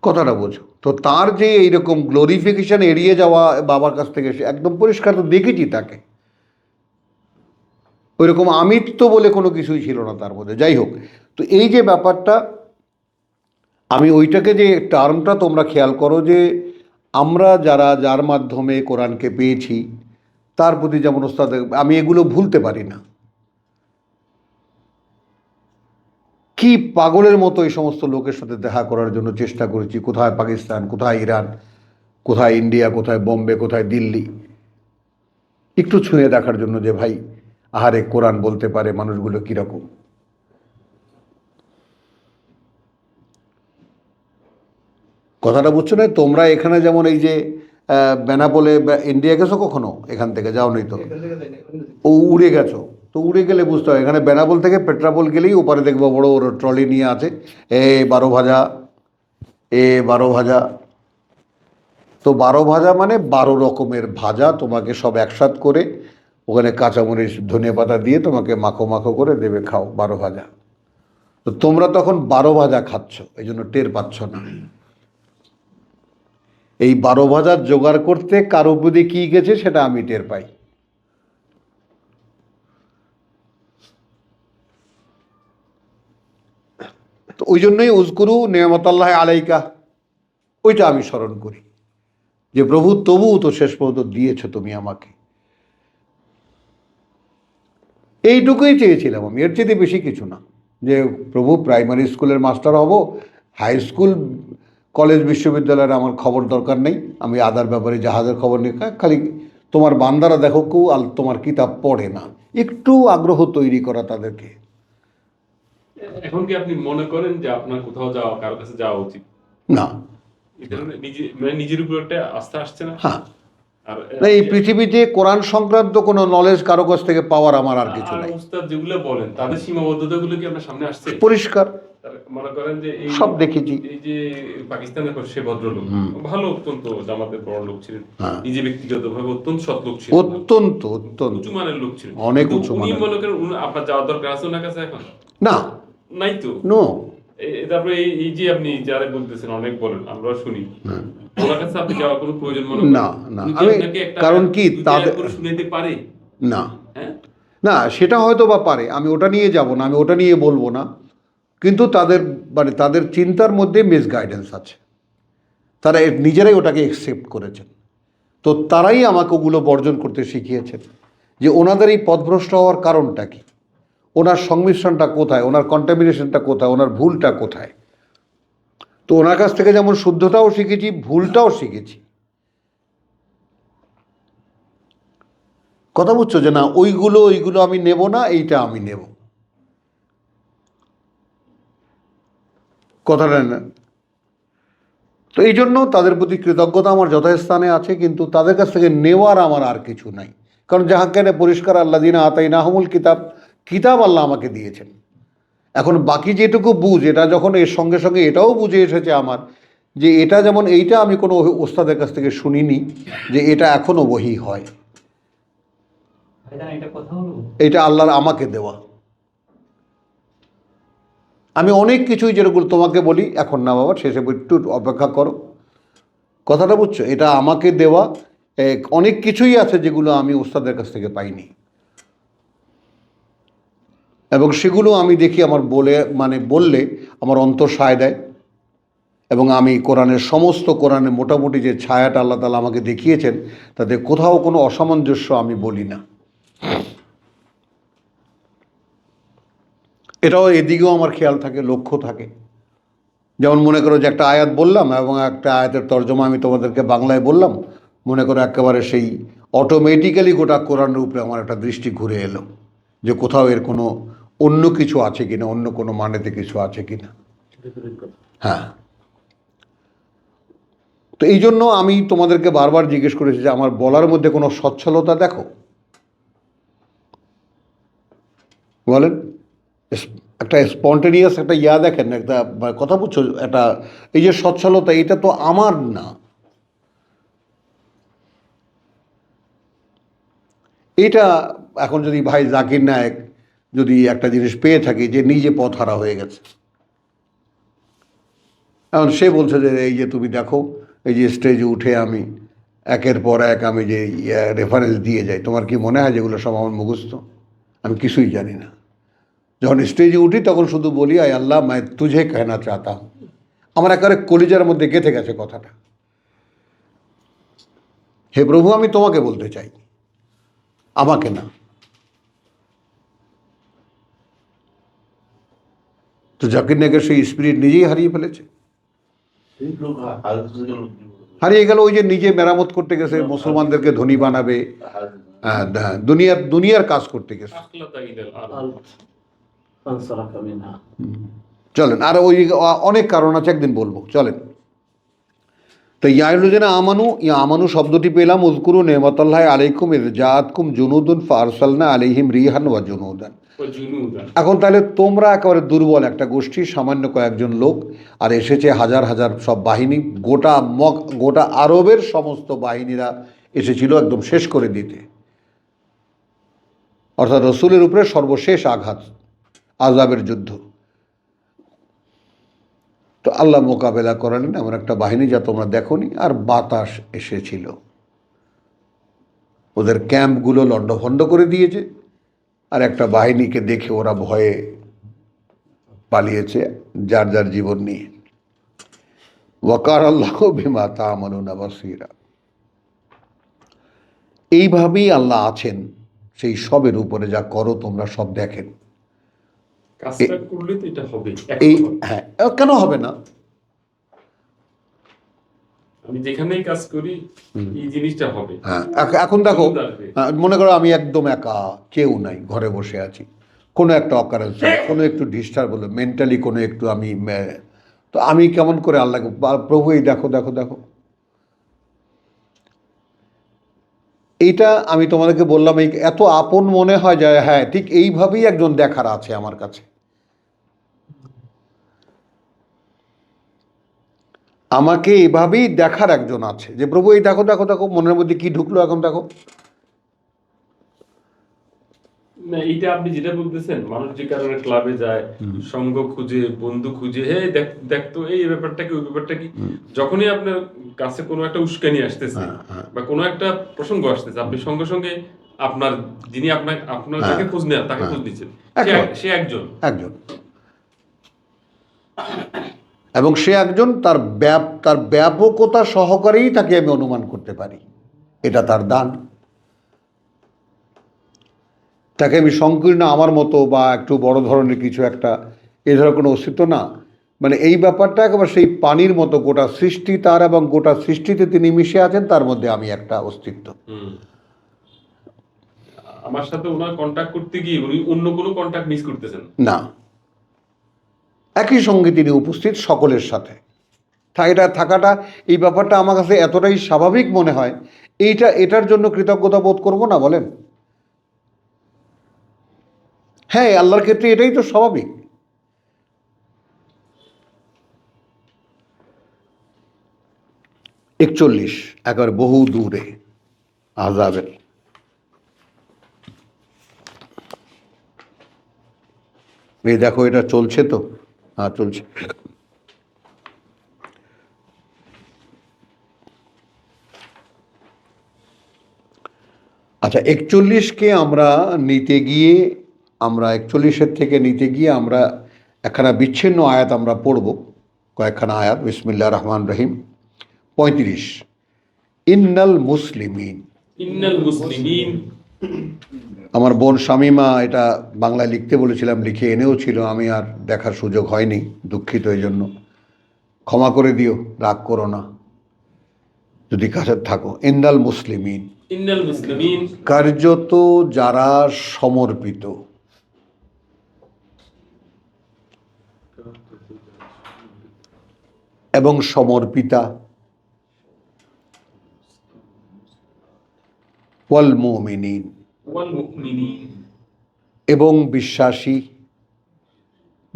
কথাটা বোঝো তো, তার যে এইরকম গ্লোরিফিকেশন এড়িয়ে যাওয়া বাবার কাছ থেকে, সে একদম পরিষ্কার তো দেখেছি তাকে, ওইরকম আমিত্ব বলে কোনো কিছুই ছিল না তার মধ্যে। যাই হোক, তো এই যে ব্যাপারটা, আমি ওইটাকে যে টার্মটা তোমরা খেয়াল করো যে আমরা যার মাধ্যমে কোরআনকে পেয়েছি তার প্রতি যেমন ওস্তাদ, আমি এগুলো ভুলতে পারি না। কি পাগলের মতো এই সমস্ত লোকের সাথে দেখা করার জন্য চেষ্টা করেছি, কোথায় পাকিস্তান, কোথায় ইরান, কোথায় ইন্ডিয়া, কোথায় বোম্বে, কোথায় দিল্লি, একটু ছুঁয়ে দেখার জন্য যে ভাই আহারে কোরআন বলতে পারে মানুষগুলো কীরকম। কথাটা বুঝছো না? তোমরা এখানে যেমন এই যে বেনাপোলে ইন্ডিয়া গেছো কখনো? এখান থেকে যাও নি তো, এখান থেকে যাইনি, ওখানে যাইনি। ও উড়ে গেছো তো, উড়ে গেলে বুঝতে হয়। এখানে বেনাপোল থেকে পেট্রাপোল গেলেই ওপারে দেখবো বড় বড় ট্রলি নিয়ে আছে, 12 ভাজা, 12 ভাজা। তো 12 ভাজা মানে 12 রকমের ভাজা তোমাকে সব একসাথ করে, ওখানে কাঁচামরিচ ধনে পাতা দিয়ে তোমাকে মাখো মাখো করে দেবে, খাও 12 ভাজা। তো তোমরা তখন 12 ভাজা খাচ্ছ, এই জন্য টের পাচ্ছ না। এই 12 ভাজার জোগাড় করতে কার উপরে কি গেছে সেটা আমি টের পাই। তো ওই জন্যই উজকুরু নেয়ামতাল্লাহ আলাইকা, ওইটা আমি স্মরণ করি যে প্রভু তবুও তো শেষ পর্যন্ত দিয়েছো তুমি আমাকে। এইটুকুই চেয়েছিলাম আমি, এর চেয়ে বেশি কিছু না। যে প্রভু প্রাইমারি স্কুলের মাস্টার হব, হাই স্কুল কলেজ বিশ্ববিদ্যালয়ের আমার খবর দরকার নেই, আমি আদার ব্যাপারে জাহাজের খবর নিয়ে, খালি তোমার বান্দারা দেখো কেউ আর তোমার কিতাব পড়ে না, একটু আগ্রহ তৈরি করা তাদেরকে। এখন কি আপনি মনে করেন যে আপনার কোথাও যাওয়া, কারো কাছে যাওয়া উচিত? না, এটা নিজের উপর একটা আস্থা আসছে না? হ্যাঁ, আর না, এই পৃথিবীতে কোরআন সংক্রান্ত কোনো নলেজ কারো কাছ থেকে পাওয়ার আমার আর কিছু নাই। উস্তাদ যেগুলো বলেন তাদের সীমাবদ্ধতাগুলো কি আপনার সামনে আসছে? পরিষ্কার মনে করেন যে এই সব দেখেছি। এই যে পাকিস্তানের সে ভদ্রলোক ভালো, অত্যন্ত জামাতের বড় লোক ছিলেন, হ্যাঁ। নিজে ব্যক্তিগতভাবে অত্যন্ত সৎ লোক ছিলেন, অত্যন্ত উঁচু মানের লোক ছিলেন, অনেক কিন্তু উঁচু উনি মানের। মনে করেন আপনার যাওয়ার দরকার আছে ওনার কাছে এখন? না, নাই তো। নো। তারপরে এই যে আপনি যারা বলতেছেন, অনেক বলেন, আমরা শুনি, ওনার কাছে আপনি যাওয়ার কোনো প্রয়োজন মনে করেন না, না, উনি কি আমি আপনাকে একটা কারণ কি দুইটা তাদের আয়াত করে শুনাইতে পারে? না, হ্যাঁ, না, সেটা হয়তো বা পারে, আমি ওটা নিয়ে যাব না, আমি ওটা নিয়ে বলবো না। কিন্তু তাদের মানে তাদের চিন্তার মধ্যে মিসগাইডেন্স আছে, তারা নিজেরাই ওটাকে অ্যাকসেপ্ট করেছেন। তো তারাই আমাকে ওগুলো বর্জন করতে শিখিয়েছেন যে ওনাদের এই পথভ্রষ্ট হওয়ার কারণটা কি, ওনার সংমিশ্রণটা কোথায়, ওনার কন্টামিনেশনটা কোথায়, ওনার ভুলটা কোথায়। তো ওনার কাছ থেকে যেমন শুদ্ধতাও শিখেছি, ভুলটাও শিখেছি। কথা বুঝছো যে না, ওইগুলো আমি নেব না, এইটা আমি নেব, কথাটা না। তো এই জন্য তাদের প্রতি কৃতজ্ঞতা আমার যথাস্থানে আছে, কিন্তু তাদের কাছ থেকে নেওয়ার আমার আর কিছু নাই। কারণ যাহাকে পরিষ্কার আল্লাযিনা আতাইনাহুমুল কিতাব আল্লাহ আমাকে দিয়েছেন। এখন বাকি যেটুকু বুঝ, এটা যখন এর সঙ্গে সঙ্গে এটাও বুঝে এসেছে আমার, যে এটা যেমন এইটা আমি কোনো ওস্তাদের কাছ থেকে শুনিনি যে এটা এখনও ওহী হয়, এটা আল্লাহর আমাকে দেওয়া। আমি অনেক কিছুই যেরকম তোমাকে বলি, এখন না বাবা, শেষে একটু অপেক্ষা করো, কথাটা বুঝছো, এটা আমাকে দেওয়া। অনেক কিছুই আছে যেগুলো আমি ওস্তাদের কাছ থেকে পাইনি, এবং সেগুলো আমি দেখি আমার বললে আমার অন্তর সায় দেয়। এবং আমি কোরআনের মোটামুটি যে ছায়াটা আল্লাহ তাআলা আমাকে দেখিয়েছেন, তাতে কোথাও কোনো অসামঞ্জস্য আমি বলি না। এটাও এদিকেও আমার খেয়াল থাকে, লক্ষ্য থাকে। যেমন মনে করো যে একটা আয়াত বললাম এবং একটা আয়াতের তর্জমা আমি তোমাদেরকে বাংলায় বললাম, মনে করো একেবারে সেই অটোমেটিক্যালি গোটা কোরআনের উপরে আমার একটা দৃষ্টি ঘুরে এলো যে কোথাও এর কোনো অন্য কিছু আছে কিনা, অন্য কোনো মানেতে কিছু আছে কিনা। হ্যাঁ, তো এই জন্য আমি তোমাদেরকে বারবার জিজ্ঞেস করেছি যে আমার বলার মধ্যে কোনো সচ্ছলতা দেখো, বলেন। একটা স্পন্টেনিয়াস একটা দেখেন, একটা কথা বুঝছো, একটা এই যে সচ্ছলতা, এটা তো আমার না। এটা এখন যদি ভাই জাকির নায়েক যদি একটা জিনিস পেয়ে থাকি যে নিজে পথহারা হয়ে গেছে, এখন সে বলছে যে এই যে তুমি দেখো, এই যে স্টেজে উঠে আমি একের পর এক আমি যে রেফারেন্স দিয়ে যাই, তোমার কি মনে হয় যেগুলো সব আমার মুখস্থ? আমি কিছুই জানি না। যখন স্টেজে উঠি তখন শুধু বলি আয় আল্লাহ मैं तुझे कहना चाहता हूँ। আমার একেবারে কলিজার মধ্যে গেঁথে গেছে কথাটা, হে প্রভু আমি তোমাকে বলতে চাই, আমাকে না। তো জাকির নায়কের সেই স্পিরিট নিজেই হারিয়ে ফেলেছে, হারিয়ে গেল। ওই যে নিজে মেরামত করতে গেছে, মুসলমানদেরকে ধনী বানাবে, দুনিয়ার কাজ করতে গেছে। চলেন, আর ওই অনেক কারণ আছে, একদিন বলবো, চলেন। তো ইয়াইলুজিনা আমানু, আমানু শব্দটি পেলাম উযকুরু নেমাতাল্লাহি আলাইকুম ইয জাআতকুম জুনুদুন ফারসালনা আলাইহিম রিহান ওয়া জুনুদান। এখন তাহলে তোমরা একেবারে দুর্বল একটা গোষ্ঠী, সামান্য কয়েকজন লোক, আর এসেছে হাজার হাজার সব বাহিনী, গোটা আরবের সমস্ত বাহিনীরা এসেছিল একদম শেষ করে দিতে, অর্থাৎ রসুলের উপরে সর্বশেষ আঘাত, আযাবের যুদ্ধ। তো আল্লাহ মোকাবেলা করালেন এমন একটা বাহিনী যা তোমরা দেখোনি, আর বাতাস এসেছিল, ওদের ক্যাম্পগুলো লণ্ডভণ্ড করে দিয়েছে, আর একটা বাহিনীকে দেখে ওরা ভয়ে পালিয়েছে যার যার জীবন নিয়ে। ওয়াকার আল্লাহ বিমা তা'মালুনা বাসীরা। এইভাবেই আল্লাহ আছেন সেই সবের উপরে, যা করো তোমরা সব দেখেন। কাজটা করলে তো এটা হবে। এই হ্যাঁ, কেন হবে না? আমি যেখানেই কাজ করি এই জিনিসটা হবে। হ্যাঁ, এখন দেখো, মনে করো আমি একদম একা, কেউ নাই, ঘরে বসে আছি, কোনো একটা অকারেন্স, কোনো একটু ডিস্টার্ব হলো মেন্টালি, কোনো একটু আমি, তো আমি কেমন করে আল্লাহকে, প্রভু এই দেখো দেখো দেখো। এইটা আমি তোমাদেরকে বললাম, এই এত আপন মনে হয় যায়, হ্যাঁ ঠিক এইভাবেই একজন দেখার আছে আমার কাছে। আমাকে এভাবেই দেখার একজন আছে, যে প্রভু এই দেখো দেখো দেখো, মনের মধ্যে কি ঢুকলো এখন দেখো। না, এইটা আপনি যেটা বলতেছেন, মানুষ যে কারণে ক্লাবে যায়, সঙ্গ খুঁজে, বন্ধু খুঁজে, হে দেখতো এই ব্যাপারটা কি, ওই ব্যাপারটা কি, যখনই আপনার কাছে কোনো একটা উস্কানি আসতেছে বা কোনো একটা প্রসঙ্গ আসতেছে, আপনি সঙ্গে সঙ্গে আপনার যিনি আপনার যাকে খোঁজ নেন তাকে খোঁজ নিচ্ছেন, সে একজন এবং সে একজন, তার ব্যাপকতা সহকারেই তাকে আমি অনুমান করতে পারি, এটা তার দান। তাকে আমি সংকীর্ণ আমার মতো বা একটু বড় ধরনের কিছু একটা, এ ধরনের কোনো অস্তিত্ব না, মানে এই ব্যাপারটা একেবারে সেই পানির মতো, গোটা সৃষ্টি তার, এবং গোটা সৃষ্টিতে তিনি মিশে আছেন, তার মধ্যে আমি একটা অস্তিত্ব। আমার সাথে ওনার কন্টাক্ট করতে গিয়ে উনি অন্য কোনো কন্টাক্ট মিস করতেছেন না, একই সঙ্গে তিনি উপস্থিত সকলের সাথে। এটা থাকাটা, এই ব্যাপারটা আমার কাছে এতটাই স্বাভাবিক মনে হয়, এটার জন্য কৃতজ্ঞতা বোধ করব না বলেন? হ্যাঁ, আল্লাহর ক্ষেত্রে এটাই তো স্বাভাবিক। একচল্লিশ, একেবারে বহু দূরে আযাবের। এই দেখো, এটা চলছে তো, হ্যাঁ চলছে। আচ্ছা, 41কে আমরা নিতে গিয়ে, আমরা 41-এর থেকে নিতে গিয়ে আমরা একখানা বিচ্ছিন্ন আয়াত আমরা পড়ব, কয়েকখানা আয়াত। বিসমিল্লাহির রহমানির রহিম। 35, ইন্নাল মুসলিমিন। আমার বোন শামিমা এটা বাংলায় লিখতে বলেছিলাম, লিখে এনেও ছিল, আমি আর দেখার সুযোগ হয়নি, দুঃখিত এই জন্য, ক্ষমা করে দিও, রাগ করো না যদি কাছে থাকো। ইন্নাল মুসলিমিন, কার্যত যারা সমর্পিত, এবং সমর্পিতা, ওয়াল মুমিনিন, ওয়াল মুমিনিন, এবং বিশ্বাসী,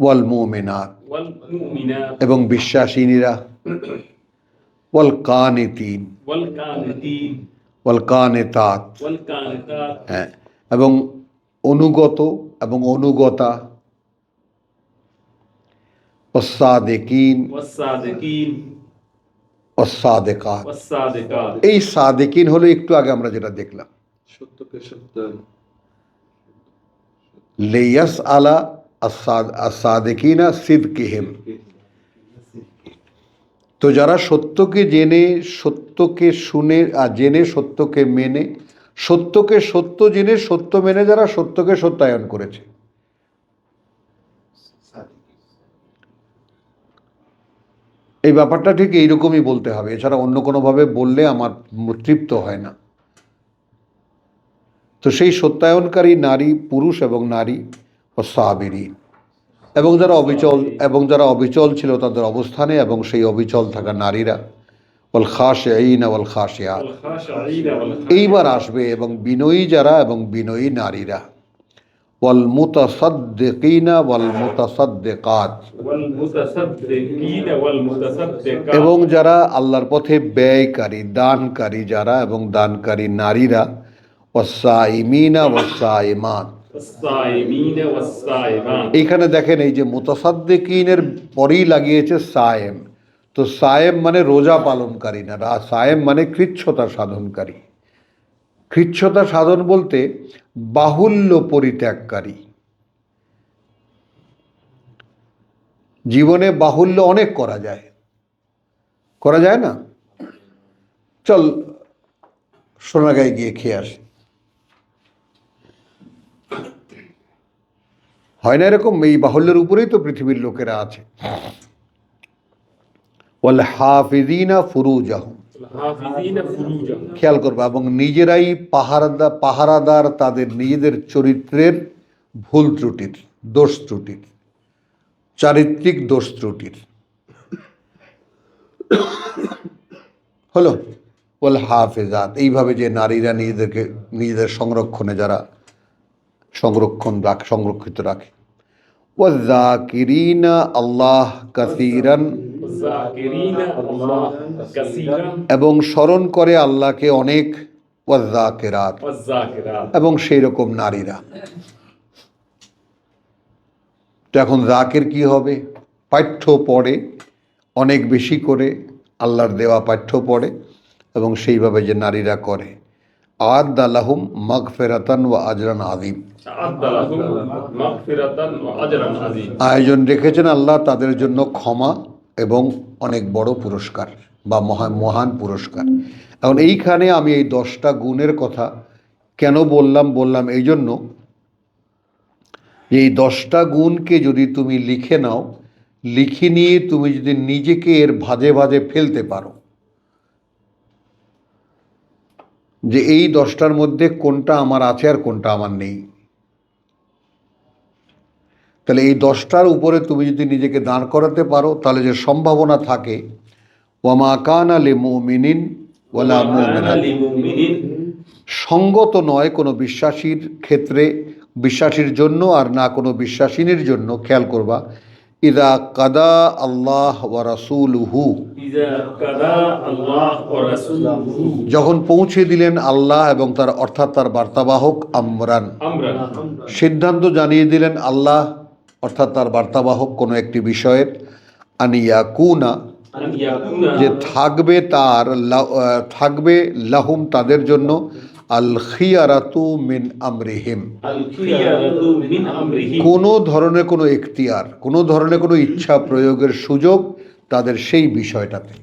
ওয়াল মুমিনাত, ওয়াল মুমিনাত, এবং বিশ্বাসিনীরা, ওয়াল কানিতিন, ওয়াল কানিতিন, ওয়াল কানেতাত, ওয়াল কানিতাত, হ্যাঁ, এবং অনুগত এবং অনুগতা, ওয়াসাদিকিন, ওয়াসাদিকিন, ওয়াসাদিকাত। ওয়াসাদিকাত। এই সাদিকিন হলো একটু আগে আমরা যেটা দেখলাম, সত্যকে সত্যায়ন। লেয়াস আলা আসাদিকিনা সিদকিহিম। তো যারা সত্যকে জেনে, সত্যকে শুনে আর জেনে সত্যকে মেনে, সত্যকে সত্য জেনে সত্য মেনে যারা সত্যকে সত্যায়ন করেছে, এই ব্যাপারটা ঠিক এইরকমই বলতে হবে, এছাড়া অন্য কোনোভাবে বললে আমার তৃপ্ত হয় না। তো সেই সত্যায়নকারী নারী, পুরুষ এবং নারী, ও সাবিরিন, এবং যারা অবিচল ছিল তাদের অবস্থানে, এবং সেই অবিচল থাকা নারীরা, ওয়াল খাশিঈন ওয়াল খাশিয়াত। ওয়াল খাশিঈন ওয়াল এইবার আসবে এবং বিনয়ী যারা এবং বিনয়ী নারীরা, ওয়াল মুতাসাদ্দিকিনা ওয়াল মুতাসাদ্দিকাত, ওয়াল মুতাসাদ্দিকিন ওয়াল মুতাসাদ্দিকাত, এবং যারা আল্লাহর পথে ব্যয়কারী, দানকারী যারা এবং দানকারী নারীরা, ওয়াসাইমিনা ওয়াসাইমাত। ওয়াসাইমিন ওয়াসাইমাত। এইখানে দেখেন এই যে মুতাসাদ্দিকিনের পরেই লাগিয়েছে সায়েম। তো সায়েম মানে রোজা পালনকারী না, সায়েম মানে কৃচ্ছতা সাধনকারী। কৃচ্ছতা সাধন বলতে বাহুল্য পরিত্যাগকারী। জীবনে বাহুল্য অনেক করা যায়, করা যায় না? চল সোনাগাঁয়ে গিয়ে খেয়ে আসি, হয় না এরকম? এই বাহুল্যের উপরেই তো পৃথিবীর লোকেরা আছে। ওয়াল হাফিজিনা ফুরুজাহুম, হাফিজিনা ফুরুজাহুম, খেয়াল করবা, এবং নিজেরাই পাহারাদার তাদের নিজেদের চরিত্রের ভুল ত্রুটির, দোষ ত্রুটির, চারিত্রিক দোষ ত্রুটির। হলো ওয়াল হাফেজাত, এইভাবে যে নারীরা নিজেদের সংরক্ষণে যারা সংরক্ষিত রাখে। ওয়াযাকিরিনা আল্লাহ কাসীরান, যাকিরিনা আল্লাহ কাসীরান, এবং স্মরণ করে আল্লাহকে অনেক। ওয়াযাকিরাত, ওয়াযাকিরাত, এবং সেই রকম নারীরা। তো এখন জাকির কি হবে? পাঠ্য পড়ে, অনেক বেশি করে আল্লাহর দেওয়া পাঠ্য পড়ে, এবং সেইভাবে যে নারীরা করে। আ'আদ্দা লাহুম মাগফিরাতান ওয়া আজরান আযীম, আ'আদ্দা লাহুম মাগফিরাতান ওয়া আজরান আযীম। আয়োজন রেখেছেন আল্লাহ তাদের জন্য ক্ষমা এবং অনেক বড় পুরস্কার বা মহান পুরস্কার। এখন এইখানে আমি এই 10টা গুণের কথা কেন বললাম এই জন্য যে এই 10টা গুণকে যদি তুমি লিখে নাও, লিখে নিয়ে তুমি যদি নিজেকে এর ভাজে ভাজে ফেলতে পারো যে এই 10টার মধ্যে কোনটা আমার আছে আর কোনটা আমার নেই, তাহলে এই 10টার উপরে তুমি যদি নিজেকে দাঁড় করাতে পারো, তাহলে যে সম্ভাবনা থাকে, ওয়ামা কানা লিমুমিনিন ওয়ালা মুমিনাতিন, সঙ্গত নয় কোনো বিশ্বাসীর ক্ষেত্রে, বিশ্বাসীর জন্য আর না কোনো বিশ্বাসিনীর জন্য। খেয়াল করবা, ইযা কাদা আল্লাহ ওয়া রাসূলুহু, ইযা কাদা আল্লাহ ওয়া রাসূলুহু, যখন পৌঁছে দিলেন আল্লাহ এবং তার অর্থাৎ তার বার্তাবাহক আমরান, সিদ্ধান্ত জানিয়ে দিলেন আল্লাহ অর্থাৎ তার বার্তাবাহক কোনো একটি বিষয়ের, আনিয়াকুনা, যে থাকবে লাহুম তাদের জন্য, আল খিয়ারাতু মিন আমরিহিম, কোনো ধরনের কোনো এখতিয়ার, কোনো ধরনের কোনো ইচ্ছা প্রয়োগের সুযোগ তাদের সেই বিষয়টাতে।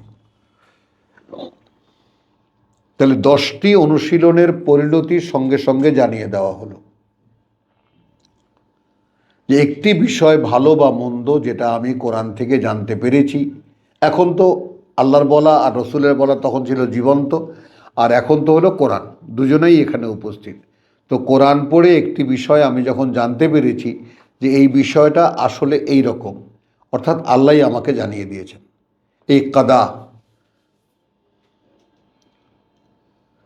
তাহলে 10টি অনুশীলনের পরিণতির সঙ্গে সঙ্গে জানিয়ে দেওয়া হলো যে একটি বিষয় ভালো বা মন্দ যেটা আমি কোরআন থেকে জানতে পেরেছি। এখন তো আল্লাহর বলা আর রসুলের বলা তখন ছিল জীবন্ত, আর এখন তো হলো কোরআন, দুজনেই এখানে উপস্থিত। তো কোরআন পড়ে একটি বিষয় আমি যখন জানতে পেরেছি যে এই বিষয়টা আসলে এই রকম, অর্থাৎ আল্লাহই আমাকে জানিয়ে দিয়েছেন, এই কাদা।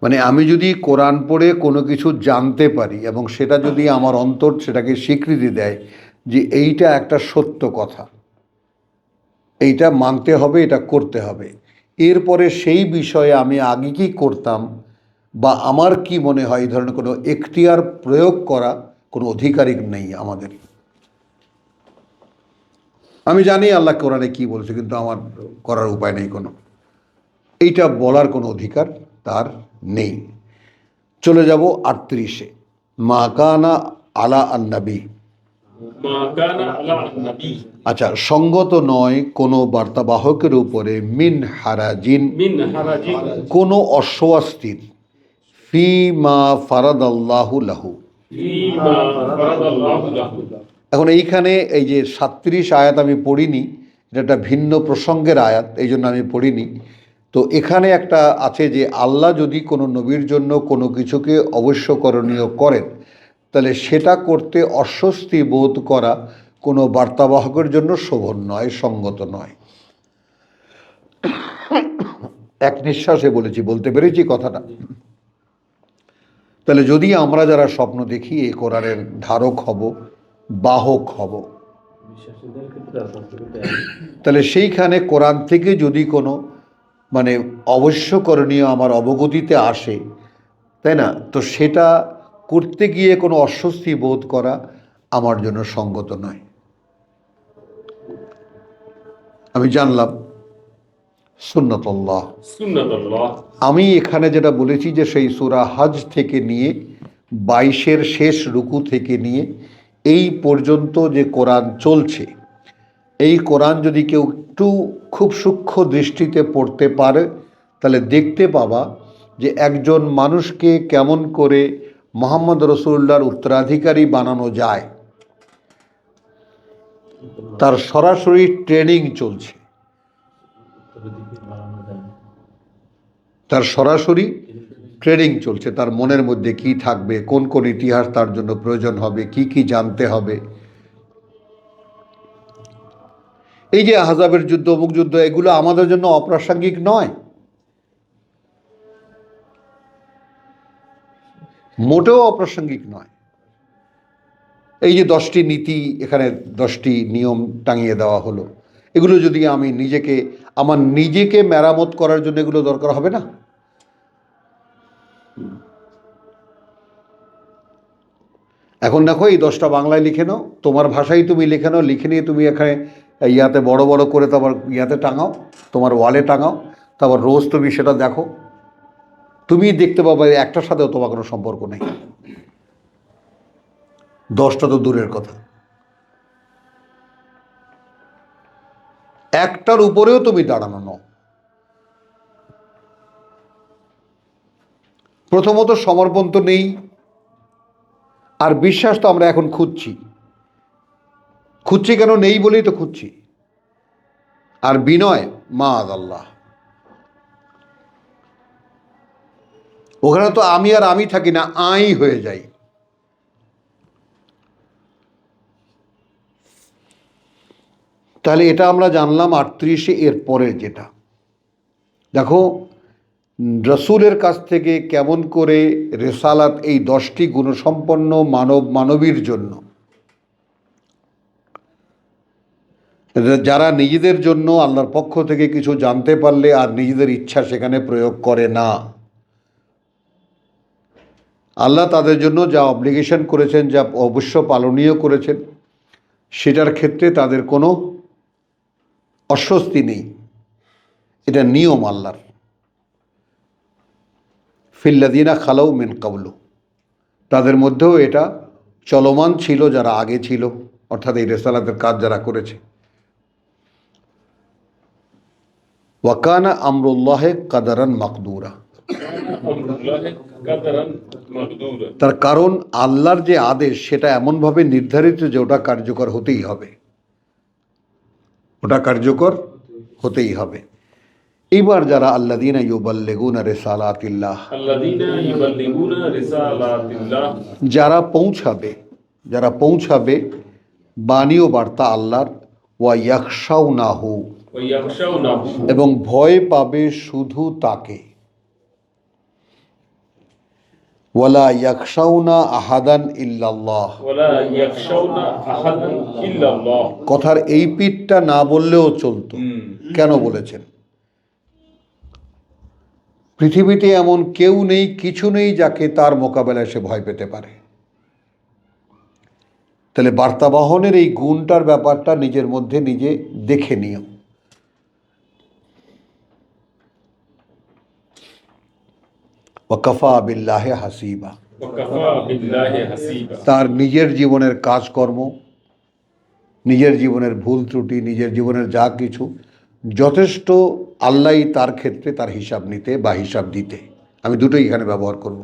মানে আমি যদি কোরআন পড়ে কোনো কিছু জানতে পারি এবং সেটা যদি আমার অন্তর সেটাকে স্বীকৃতি দেয় যে এইটা একটা সত্য কথা, এইটা মানতে হবে, এটা করতে হবে, এরপরে সেই বিষয়ে আমি আগে কি করতাম বা আমার কি মনে হয়, এই ধরনের কোনো এখতিয়ার প্রয়োগ করা কোনো অধিকারই নেই আমাদের। আমি জানি আল্লাহ কোরআনে কি বলছে, কিন্তু আমার করার উপায় নেই কোনো, এইটা বলার কোনো অধিকার তার নেই। চলে যাব 38-এ, মা কানা আলা আন্নাবী। মা কানা আলা নবী, আচ্ছা, সঙ্গত নয় কোনো বার্তাবাহকের উপরে মিন হারাজিন, মিন হারাজিন, কোনো অস্বস্তির, ফি মা ফারাদাল্লাহু লাহু। ফীমা ফারাদাল্লাহু লাহু। এখন এইখানে এই যে 37 আয়াত আমি পড়িনি, এটা একটা ভিন্ন প্রসঙ্গের আয়াত, এই জন্য আমি পড়িনি। তো এখানে একটা আছে যে আল্লাহ যদি কোনো নবীর জন্য কোনো কিছুকে অবশ্য করণীয় করেন, তাহলে সেটা করতে অস্বস্তি বোধ করা কোনো বার্তাবাহকের জন্য শোভন নয়, সঙ্গত নয়। এক নিঃশ্বাসে বলেছি, বলতে পেরেছি কথাটা? তাহলে যদি আমরা যারা স্বপ্ন দেখি এই কোরআনের ধারক হব, বাহক হব, তাহলে সেইখানে কোরআন থেকে যদি কোনো মানে অবশ্য করণীয় আমার অবগতিতে আসে, তাই না, তো সেটা করতে গিয়ে কোনো অস্বস্তি বোধ করা আমার জন্য সঙ্গত নয়। আমি জানলাম সুন্নাতুল্লাহ। সুন্নাতুল্লাহ। আমি এখানে যেটা বলেছি যে সেই সূরা হজ থেকে নিয়ে 22-এর শেষ রুকু থেকে নিয়ে এই পর্যন্ত যে কোরআন চলছে, এই কোরআন যদি কেউ একটু খুব সূক্ষ্ম দৃষ্টিতে পড়তে পারে, তাহলে দেখতে পাবা যে একজন মানুষকে কেমন করে মুহাম্মদ রাসূলুল্লাহর উত্তরাধিকারী বানানো যায়, তার সরাসরি ট্রেনিং চলছে। তার সরাসরি ট্রেনিং চলছে, তার মনের মধ্যে কি থাকবে, কোন কোন ইতিহাস তার জন্য প্রয়োজন হবে, কি কি জানতে হবে। এই যে আহজাবের যুদ্ধ, অমুক যুদ্ধ, এগুলো আমাদের জন্য অপ্রাসঙ্গিক নয়, মোটেও অপ্রাসঙ্গিক নয়। এই যে 10টি নীতি, এখানে 10টি নিয়ম টাঙিয়ে দেওয়া হলো, এগুলো যদি আমি আমার নিজেকে মেরামত করার জন্য এগুলো দরকার হবে না? এখন দেখো, এই 10টা বাংলায় লিখে নাও, তোমার ভাষায় তুমি লিখে নাও, লিখে নিয়ে তুমি এখানে ইয়াতে বড় বড় করে তারপর ইয়াতে টাঙাও, তোমার ওয়ালে টাঙাও, তারপর রোজ তুমি সেটা দেখো, তুমি দেখতে পাবে একটার সাথেও তোমার কোনো সম্পর্ক নেই। 10টা তো দূরের কথা, একটার উপরেও তুমি দাঁড়ানো নও। প্রথমত সমর্পণ তো নেই, আর বিশ্বাস তো আমরা এখন খুঁজছি কেন? নেই বলেই তো খুঁজছি। আর বিনয় মাআল্লাহ, ওখানে তো আমি আর আমি থাকি না, আই হয়ে যাই। তাহলে এটা আমরা জানলাম 38-এ। এর পরে যেটা দেখো, রসুলের কাছ থেকে কেমন করে রেসালাত, এই 10টি গুণসম্পন্ন মানবীর জন্য, যারা নিজেদের জন্য আল্লাহর পক্ষ থেকে কিছু জানতে পারলে আর নিজেদের ইচ্ছা সেখানে প্রয়োগ করে না, আল্লাহ তাদের জন্য যা অব্লিগেশন করেছেন, যা অবশ্য পালনীয় করেছেন, সেটার ক্ষেত্রে তাদের কোনো অস্বস্তি নেই। এটা নিয়ম আল্লাহর। ফিল্লাদিনা খালাউ মিন কাবলু, তাদের মধ্যেও এটা চলমান ছিল যারা আগে ছিল, অর্থাৎ এই রেসালাতের কাজ যারা করেছে। ওয়াকানা আমরুল্লাহে কাদারান মাকদুরা, তার কারণ আল্লাহর যে আদেশ সেটা এমনভাবে নির্ধারিত যে ওটা কার্যকর হতেই হবে, ওটা কার্যকর হতেই হবে। এইবার যারা আল্লাযীনা ইউবাল্লিগুনা রিসালাতিল্লাহ, যারা পৌঁছাবে বাণী ও বার্তা আল্লাহর, ওয়া ইয়াখশাউনাহু, এবং ভয় পাবে শুধু তাকে। ওয়ালা ইয়াকশাউনা আহাদান ইল্লাল্লাহ। ওয়ালা ইয়াখশাউনা আহাদান ইল্লাল্লাহ। কথার এই পিঠটা না বললেও চলতো। কেন বলেছেন? পৃথিবীতে এমন কেউ নেই, কিছু নেই যাকে তার মোকাবেলায় সে ভয় পেতে পারে। তাহলে বার্তাবহনের এই গুণটার ব্যাপারটা নিজের মধ্যে নিজে দেখে নিও। ওয়াকাফা বিল্লাহি হাসিবা। ওয়াকাফা বিল্লাহি হাসিবা। তার নিজের জীবনের কাজকর্ম, নিজের জীবনের ভুল ত্রুটি, নিজের জীবনের যা কিছু যথেষ্ট আল্লাহই তার ক্ষেত্রে তার হিসাব নিতে বা হিসাব দিতে। আমি দুটোই এখানে ব্যবহার করব।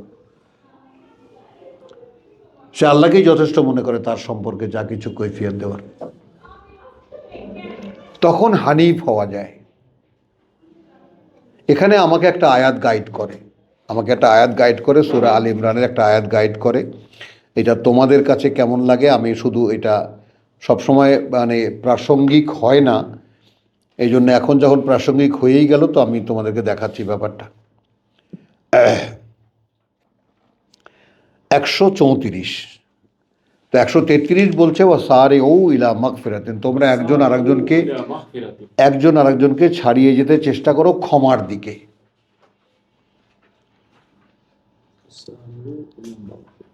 সে আল্লাহকেই যথেষ্ট মনে করে তার সম্পর্কে যা কিছু কৈফিয়ত দেওয়ার। তখন হানিফ হওয়া যায়। এখানে আমাকে একটা আয়াত গাইড করে, সূরা আল ইমরানের একটা আয়াত গাইড করে। এটা তোমাদের কাছে কেমন লাগে, আমি শুধু এটা সবসময় মানে প্রাসঙ্গিক হয় না, এই জন্য এখন যখন প্রাসঙ্গিক হয়েই গেল তো আমি তোমাদেরকে দেখাচ্ছি ব্যাপারটা। 134। তো 133 বলছে ও সারে ও ইলা মাগফিরাতিন, তোমরা একজন আরেকজনকে ছাড়িয়ে যেতে চেষ্টা করো ক্ষমার দিকে।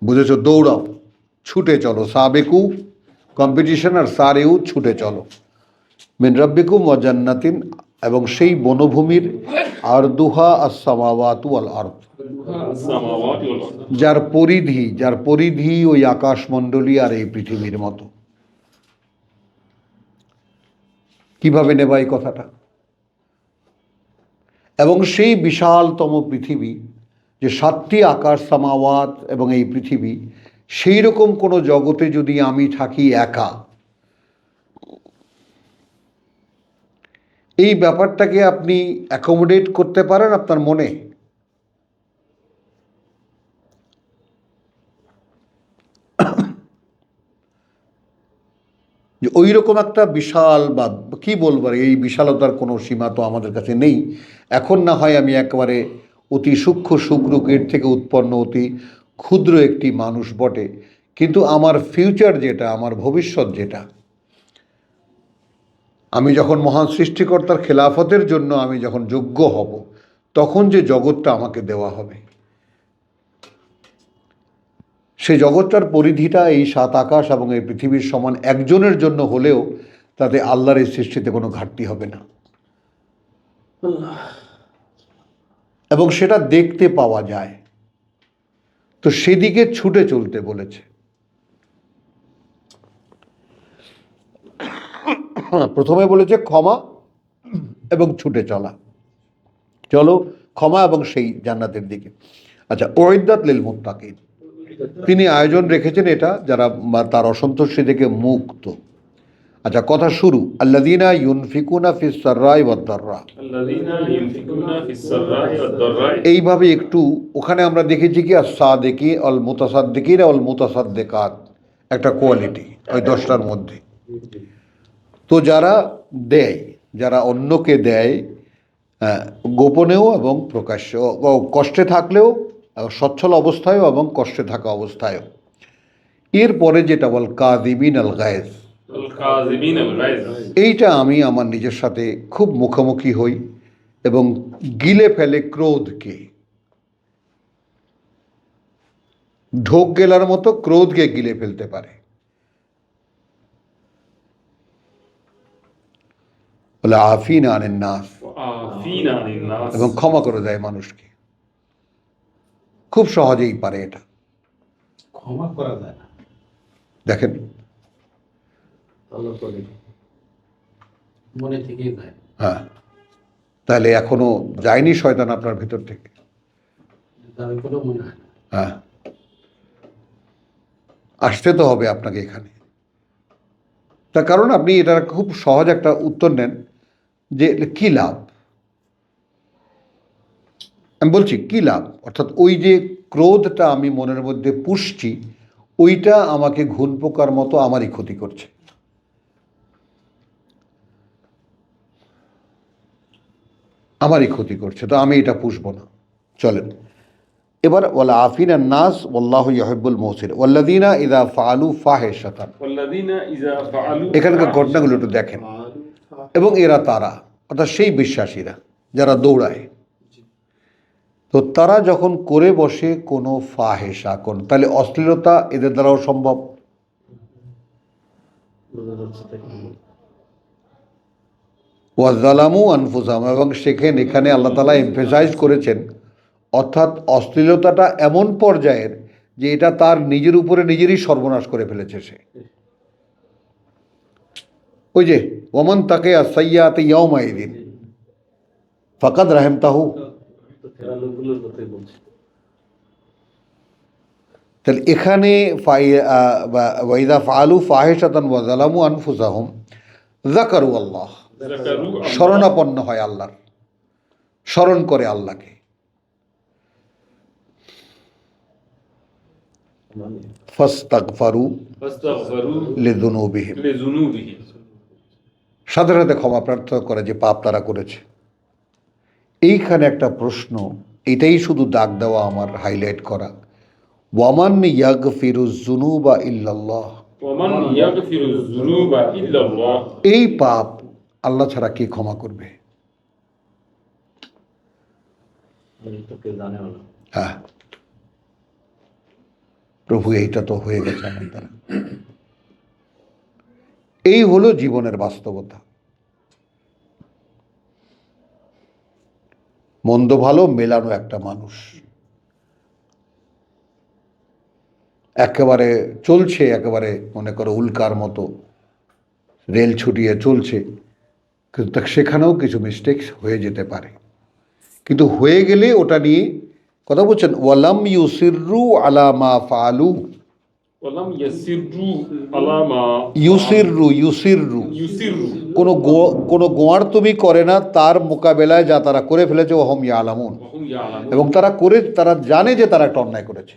বুঝেছো? দৌড়াও, ছুটে চলো। সাবেকু কম্পিটিশন, আর সারেউ ছুটে চলো। মিন রাব্বিকুম ওয়া জান্নাতিন, এবং সেই বনভূমির আরদুহা আস-সামাওয়াতু ওয়াল আরদ, যার পরিধি ওই আকাশমণ্ডলী আর এই পৃথিবীর মতো। কিভাবে নেবা এই কথাটা? এবং সেই বিশালতম পৃথিবী, যে 7টি আকাশ, সামাওয়াত এবং এই পৃথিবী, সেই রকম কোনো জগতে যদি আমি থাকি একা, এই ব্যাপারটাকে আপনি অ্যাকোমোডেট করতে পারেন আপনার মনে? যে ওই রকম একটা বিশাল, বা কি বলবো, এই বিশালতার কোনো সীমা তো আমাদের কাছে নেই। এখন না হয় আমি একেবারে অতি সূক্ষ্ম শুক্রকীট থেকে উৎপন্ন অতি ক্ষুদ্র একটি মানুষ বটে, কিন্তু আমার ফিউচার যেটা, আমার ভবিষ্যৎ যেটা, আমি যখন মহান সৃষ্টিকর্তার খেলাফতের জন্য আমি যখন যোগ্য হব, তখন যে জগৎটা আমাকে দেওয়া হবে, সেই জগৎটার পরিধিটা এই 7 আকাশ এবং এই পৃথিবীর সমান একজনের জন্য হলেও তাতে আল্লাহর এই সৃষ্টিতে কোনো ঘাটতি হবে না, এবং সেটা দেখতে পাওয়া যায়। তো সেদিকে ছুটে চলতে বলেছে। প্রথমে বলেছে ক্ষমা এবং ছুটে চলা, চলো ক্ষমা এবং সেই জান্নাতের দিকে। আচ্ছা, উইদ্দাত লিল মুত্তাকিন, তিনি আয়োজন রেখেছেন এটা যারা তার অসন্তুষ্টি থেকে মুক্ত। আচ্ছা, কথা শুরু। আল্লাযীনা ইউনফিকুনা ফিস সাররাই ওয়াদ দাররা, এইভাবে একটু ওখানে আমরা দেখেছি কি আস-সাদিকি আল মুতাসাদ্দিকিন আল মুতাসাদ্দিকাত, একটা কোয়ালিটি ওই 10টার মধ্যে। তো যারা দেয়, যারা অন্যকে দেয়, গোপনেও এবং প্রকাশ্য, কষ্টে থাকলেও, সচ্ছল অবস্থায়ও এবং কষ্টে থাকা অবস্থায়ও। এরপরে যেটা বল কাযিমিন আল গায়জ, এইটা আমি আমার নিজের সাথে খুব মুখোমুখি হই এবং গিলে ফেলে ক্রোধকে। ঢোক গেলার মতো ক্রোধকে গিলে ফেলতে পারে। বলে আফিনা আনিন নাস, এবং ক্ষমা করে দেয় মানুষকে। খুব সহজেই পারে এটা। ক্ষমা করা যায় না, দেখেন, মনে থেকেই যায়। হ্যাঁ, তাহলে এখনো যায়নি শয়তান আপনার ভিতর থেকে? আমি কোনো মনে হয় না। হ্যাঁ, আসতে তো হবে আপনাকে এখানে। তার কারণ আপনি এটার খুব সহজ একটা উত্তর নেন যে কী লাভ। আমি বলছি কী লাভ, অর্থাৎ ওই যে ক্রোধটা আমি মনের মধ্যে পুষছি, ওইটা আমাকে ঘুণ পোকার মতো আমারই ক্ষতি করছে। তো আমি এটা পুষবো না। চলেন, এবার ওয়ালা আফিনা নাস ওয়াল্লাহু ইউহিব্বুল মুহসিন ওয়াল্লাযিনা ইযা ফাআলু ফাহিশাতান, ওয়াল্লাযীনা ইযা ফাআলু এখানকার ঘটনাগুলো একটু দেখেন। এবং এরা তারা অর্থাৎ সেই বিশ্বাসীরা যারা দৌড়ায়, তো তারা যখন করে বসে কোনো ফাহেসা, কোন তাহলে অশ্লীলতা এদের দ্বারাও সম্ভব। ওয়াজালামু আনফুসাহুম, এবং এখানে আল্লাহ তাআলা এমফেসাইজ করেছেন, অর্থাৎ অশ্লীলতাটা এমন পর্যায়ের যে এটা তার নিজের উপরে নিজেরই সর্বনাশ করে ফেলেছে সে। ওই যে ওমান তাকে সাইয়্যাতি ইয়াউমাইদিন ফাকাদ রাহিমতাহু, তাহলে এখানে ওয়াইদা ফাআলু ফাহিশাতান ওয়া যালামু আনফুসাহুম যাকারু আল্লাহ, যাকারু শরণাপন্ন হয় আল্লাহর, স্মরণ করে আল্লাহকে। ফাস্তাগফারু ফাস্তাগফারু লিযুনুবিহিম, লিযুনুবিহিম, সাথে সাথে ক্ষমা প্রার্থনা করে যে পাপ তারা করেছে। এইখানে একটা প্রশ্ন, এটাই শুধু দাগ দেওয়া আমার, হাইলাইট করা। ওয়ামান ইয়াগফিরুজ যুনুবা ইল্লাল্লাহ, ওয়ামান ইয়াগফিরুজ যুনুবা ইল্লাল্লাহ, এই পাপ আল্লাহ ছাড়া কে ক্ষমা করবে? হ্যাঁ প্রভু, এইটা তো হয়ে গেছে আমার দ্বারা। এই হলো জীবনের বাস্তবতা। মন্দ ভালো মেলানো একটা মানুষ, একেবারে চলছে, একেবারে মনে করো উল্কার মতো রেল ছুটিয়ে চলছে, কিন্তু সেখানেও কিছু মিস্টেকস হয়ে যেতে পারে। কিন্তু হয়ে গেলে ওটা নিয়ে কথা বলছেন, ওয়ালাম ইউসিররু আলা মা ফাআলু, ওয়ালাম ইয়াসিররু আলা মা ইউসিররু কোনো গোয়ার তুমি করে না তার মোকাবেলায় যা তারা করে ফেলেছে, ওহম ইয়ালামুন, ওয়াহুম ইয়ালামুন, এবং তারা জানে যে তারা একটা অন্যায় করেছে।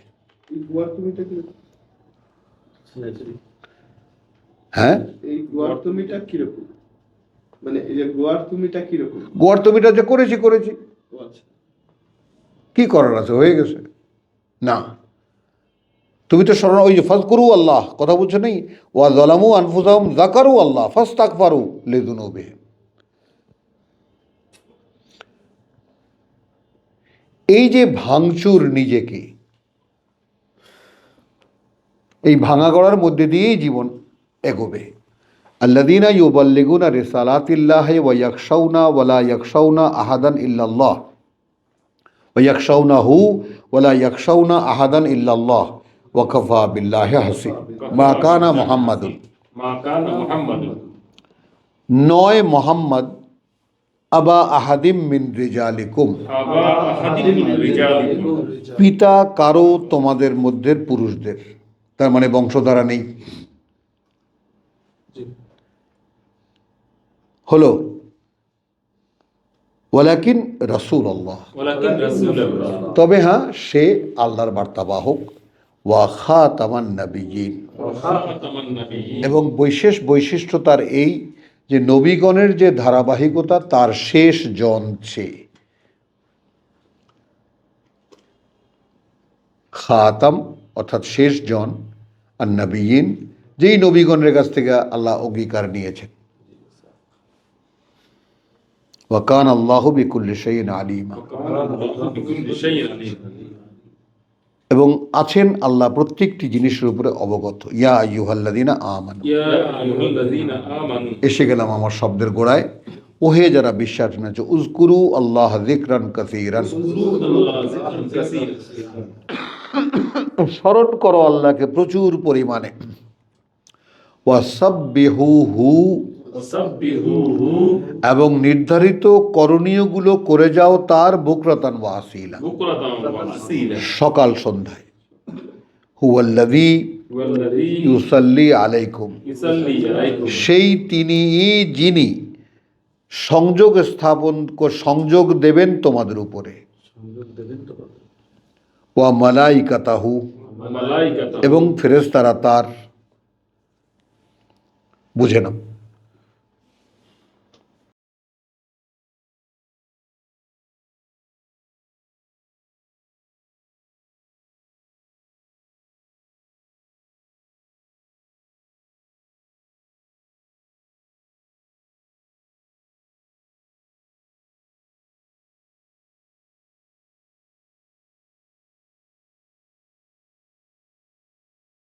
এই গোয়ার তুমিটা কিরকম? হ্যাঁ, এই গোয়ার তুমিটা কিরকম? মানে এই যে গোয়ার তুমিটা কিরকম? গোয়ার তুমিটা যে করেছি ও আচ্ছা, কি করার আছে, হয়ে গেছে না। তুমি তো স্মরণ, ওই যে ফাযকুরু আল্লাহ কথা বলছো নেই, ওয়া যালামু আনফুসাহুম যাকারু আল্লাহ ফাস্তাগফারু লিযুনুবিহিম। এই যে ভাঙচুর নিজেকে, এই ভাঙা গড়ার মধ্যে দিয়েই জীবন এগোবে। আল্লাযীনা ইউবাল্লিগুনা রিসালাতিল্লাহি ওয়া ইয়াখশাউনা ওয়া লা ইয়াখশাউনা আহাদান ইল্লাল্লাহ ওয়া ইয়াখশাউনাহু ওয়া লা ইয়াখশাউনা আহাদান ইল্লাল্লাহ ওয়া কাফা বিল্লাহি হাসিব। মা কানা মুহাম্মাদুন, মা কানা মুহাম্মাদুন, নয় মুহাম্মদ আবা আহাদিম মিন রিজালিকুম, আবা আহাদিন মিন রিজালিকুম, পিতা কারো তোমাদের মধ্যে পুরুষদের, তার মানে বংশধারা নেই। হলো ওয়ালাকিন রাসূলুল্লাহ, ওয়ালাকিন রাসূলুল্লাহ, তবে হ্যাঁ সে আল্লাহর বার্তাবাহক, ওয়া খাতামান নাবিয়্যিন, ওয়া খাতামান নাবিয়্যিন, এবং বৈশিষ্ট্য তার এই যে নবীগণের যে ধারাবাহিকতা, তার শেষ জন সে। খাতাম অর্থাৎ শেষ জন, আর নবিয়িন যেই নবীগণের কাছ থেকে আল্লাহ অঙ্গীকার নিয়েছেন। ওয়া কানা আল্লাহু বিকুল্লি শাইইন আলিমা, ওয়া কানা আল্লাহু বিকুল্লি শাইইন আলীম, এবং আছেন আল্লাহ প্রত্যেকটি জিনিসের উপরে অবগত। ইয়া আইয়ুহাল্লাযীনা আমানু, ইয়া আইয়ুহাল্লাযীনা আমানু, এসে গেলাম আমার শব্দের গোড়ায়। ওহে যারা বিশ্বাস এনেছে, উযকুরু আল্লাহ যিকরান কাসীরান, আল্লাহ যিকরান কাসীর, স্মরণ করো আল্লাহকে প্রচুর পরিমাণে। ওয়াসাব্বিহুহু, ওয়াসাব্বিহুহু, এবং নির্ধারিত করণীয়গুলো করে যাও তার বুকরাতান ওয়া আসীলা, বুকরাতান ওয়া আসীলা, সকাল সন্ধ্যায়। হুয়াল্লাযী ওয়াল্লাযী ইউসাল্লি আলাইকুম, ইউসাল্লি আলাইকুম, সেই তিনি যিনি সংযোগ দেবেন তোমাদের উপরে। ওয়া মালাইকাতাহু, মালাইকাতাহু, এবং ফেরেশতারা তার, বুঝে নাও।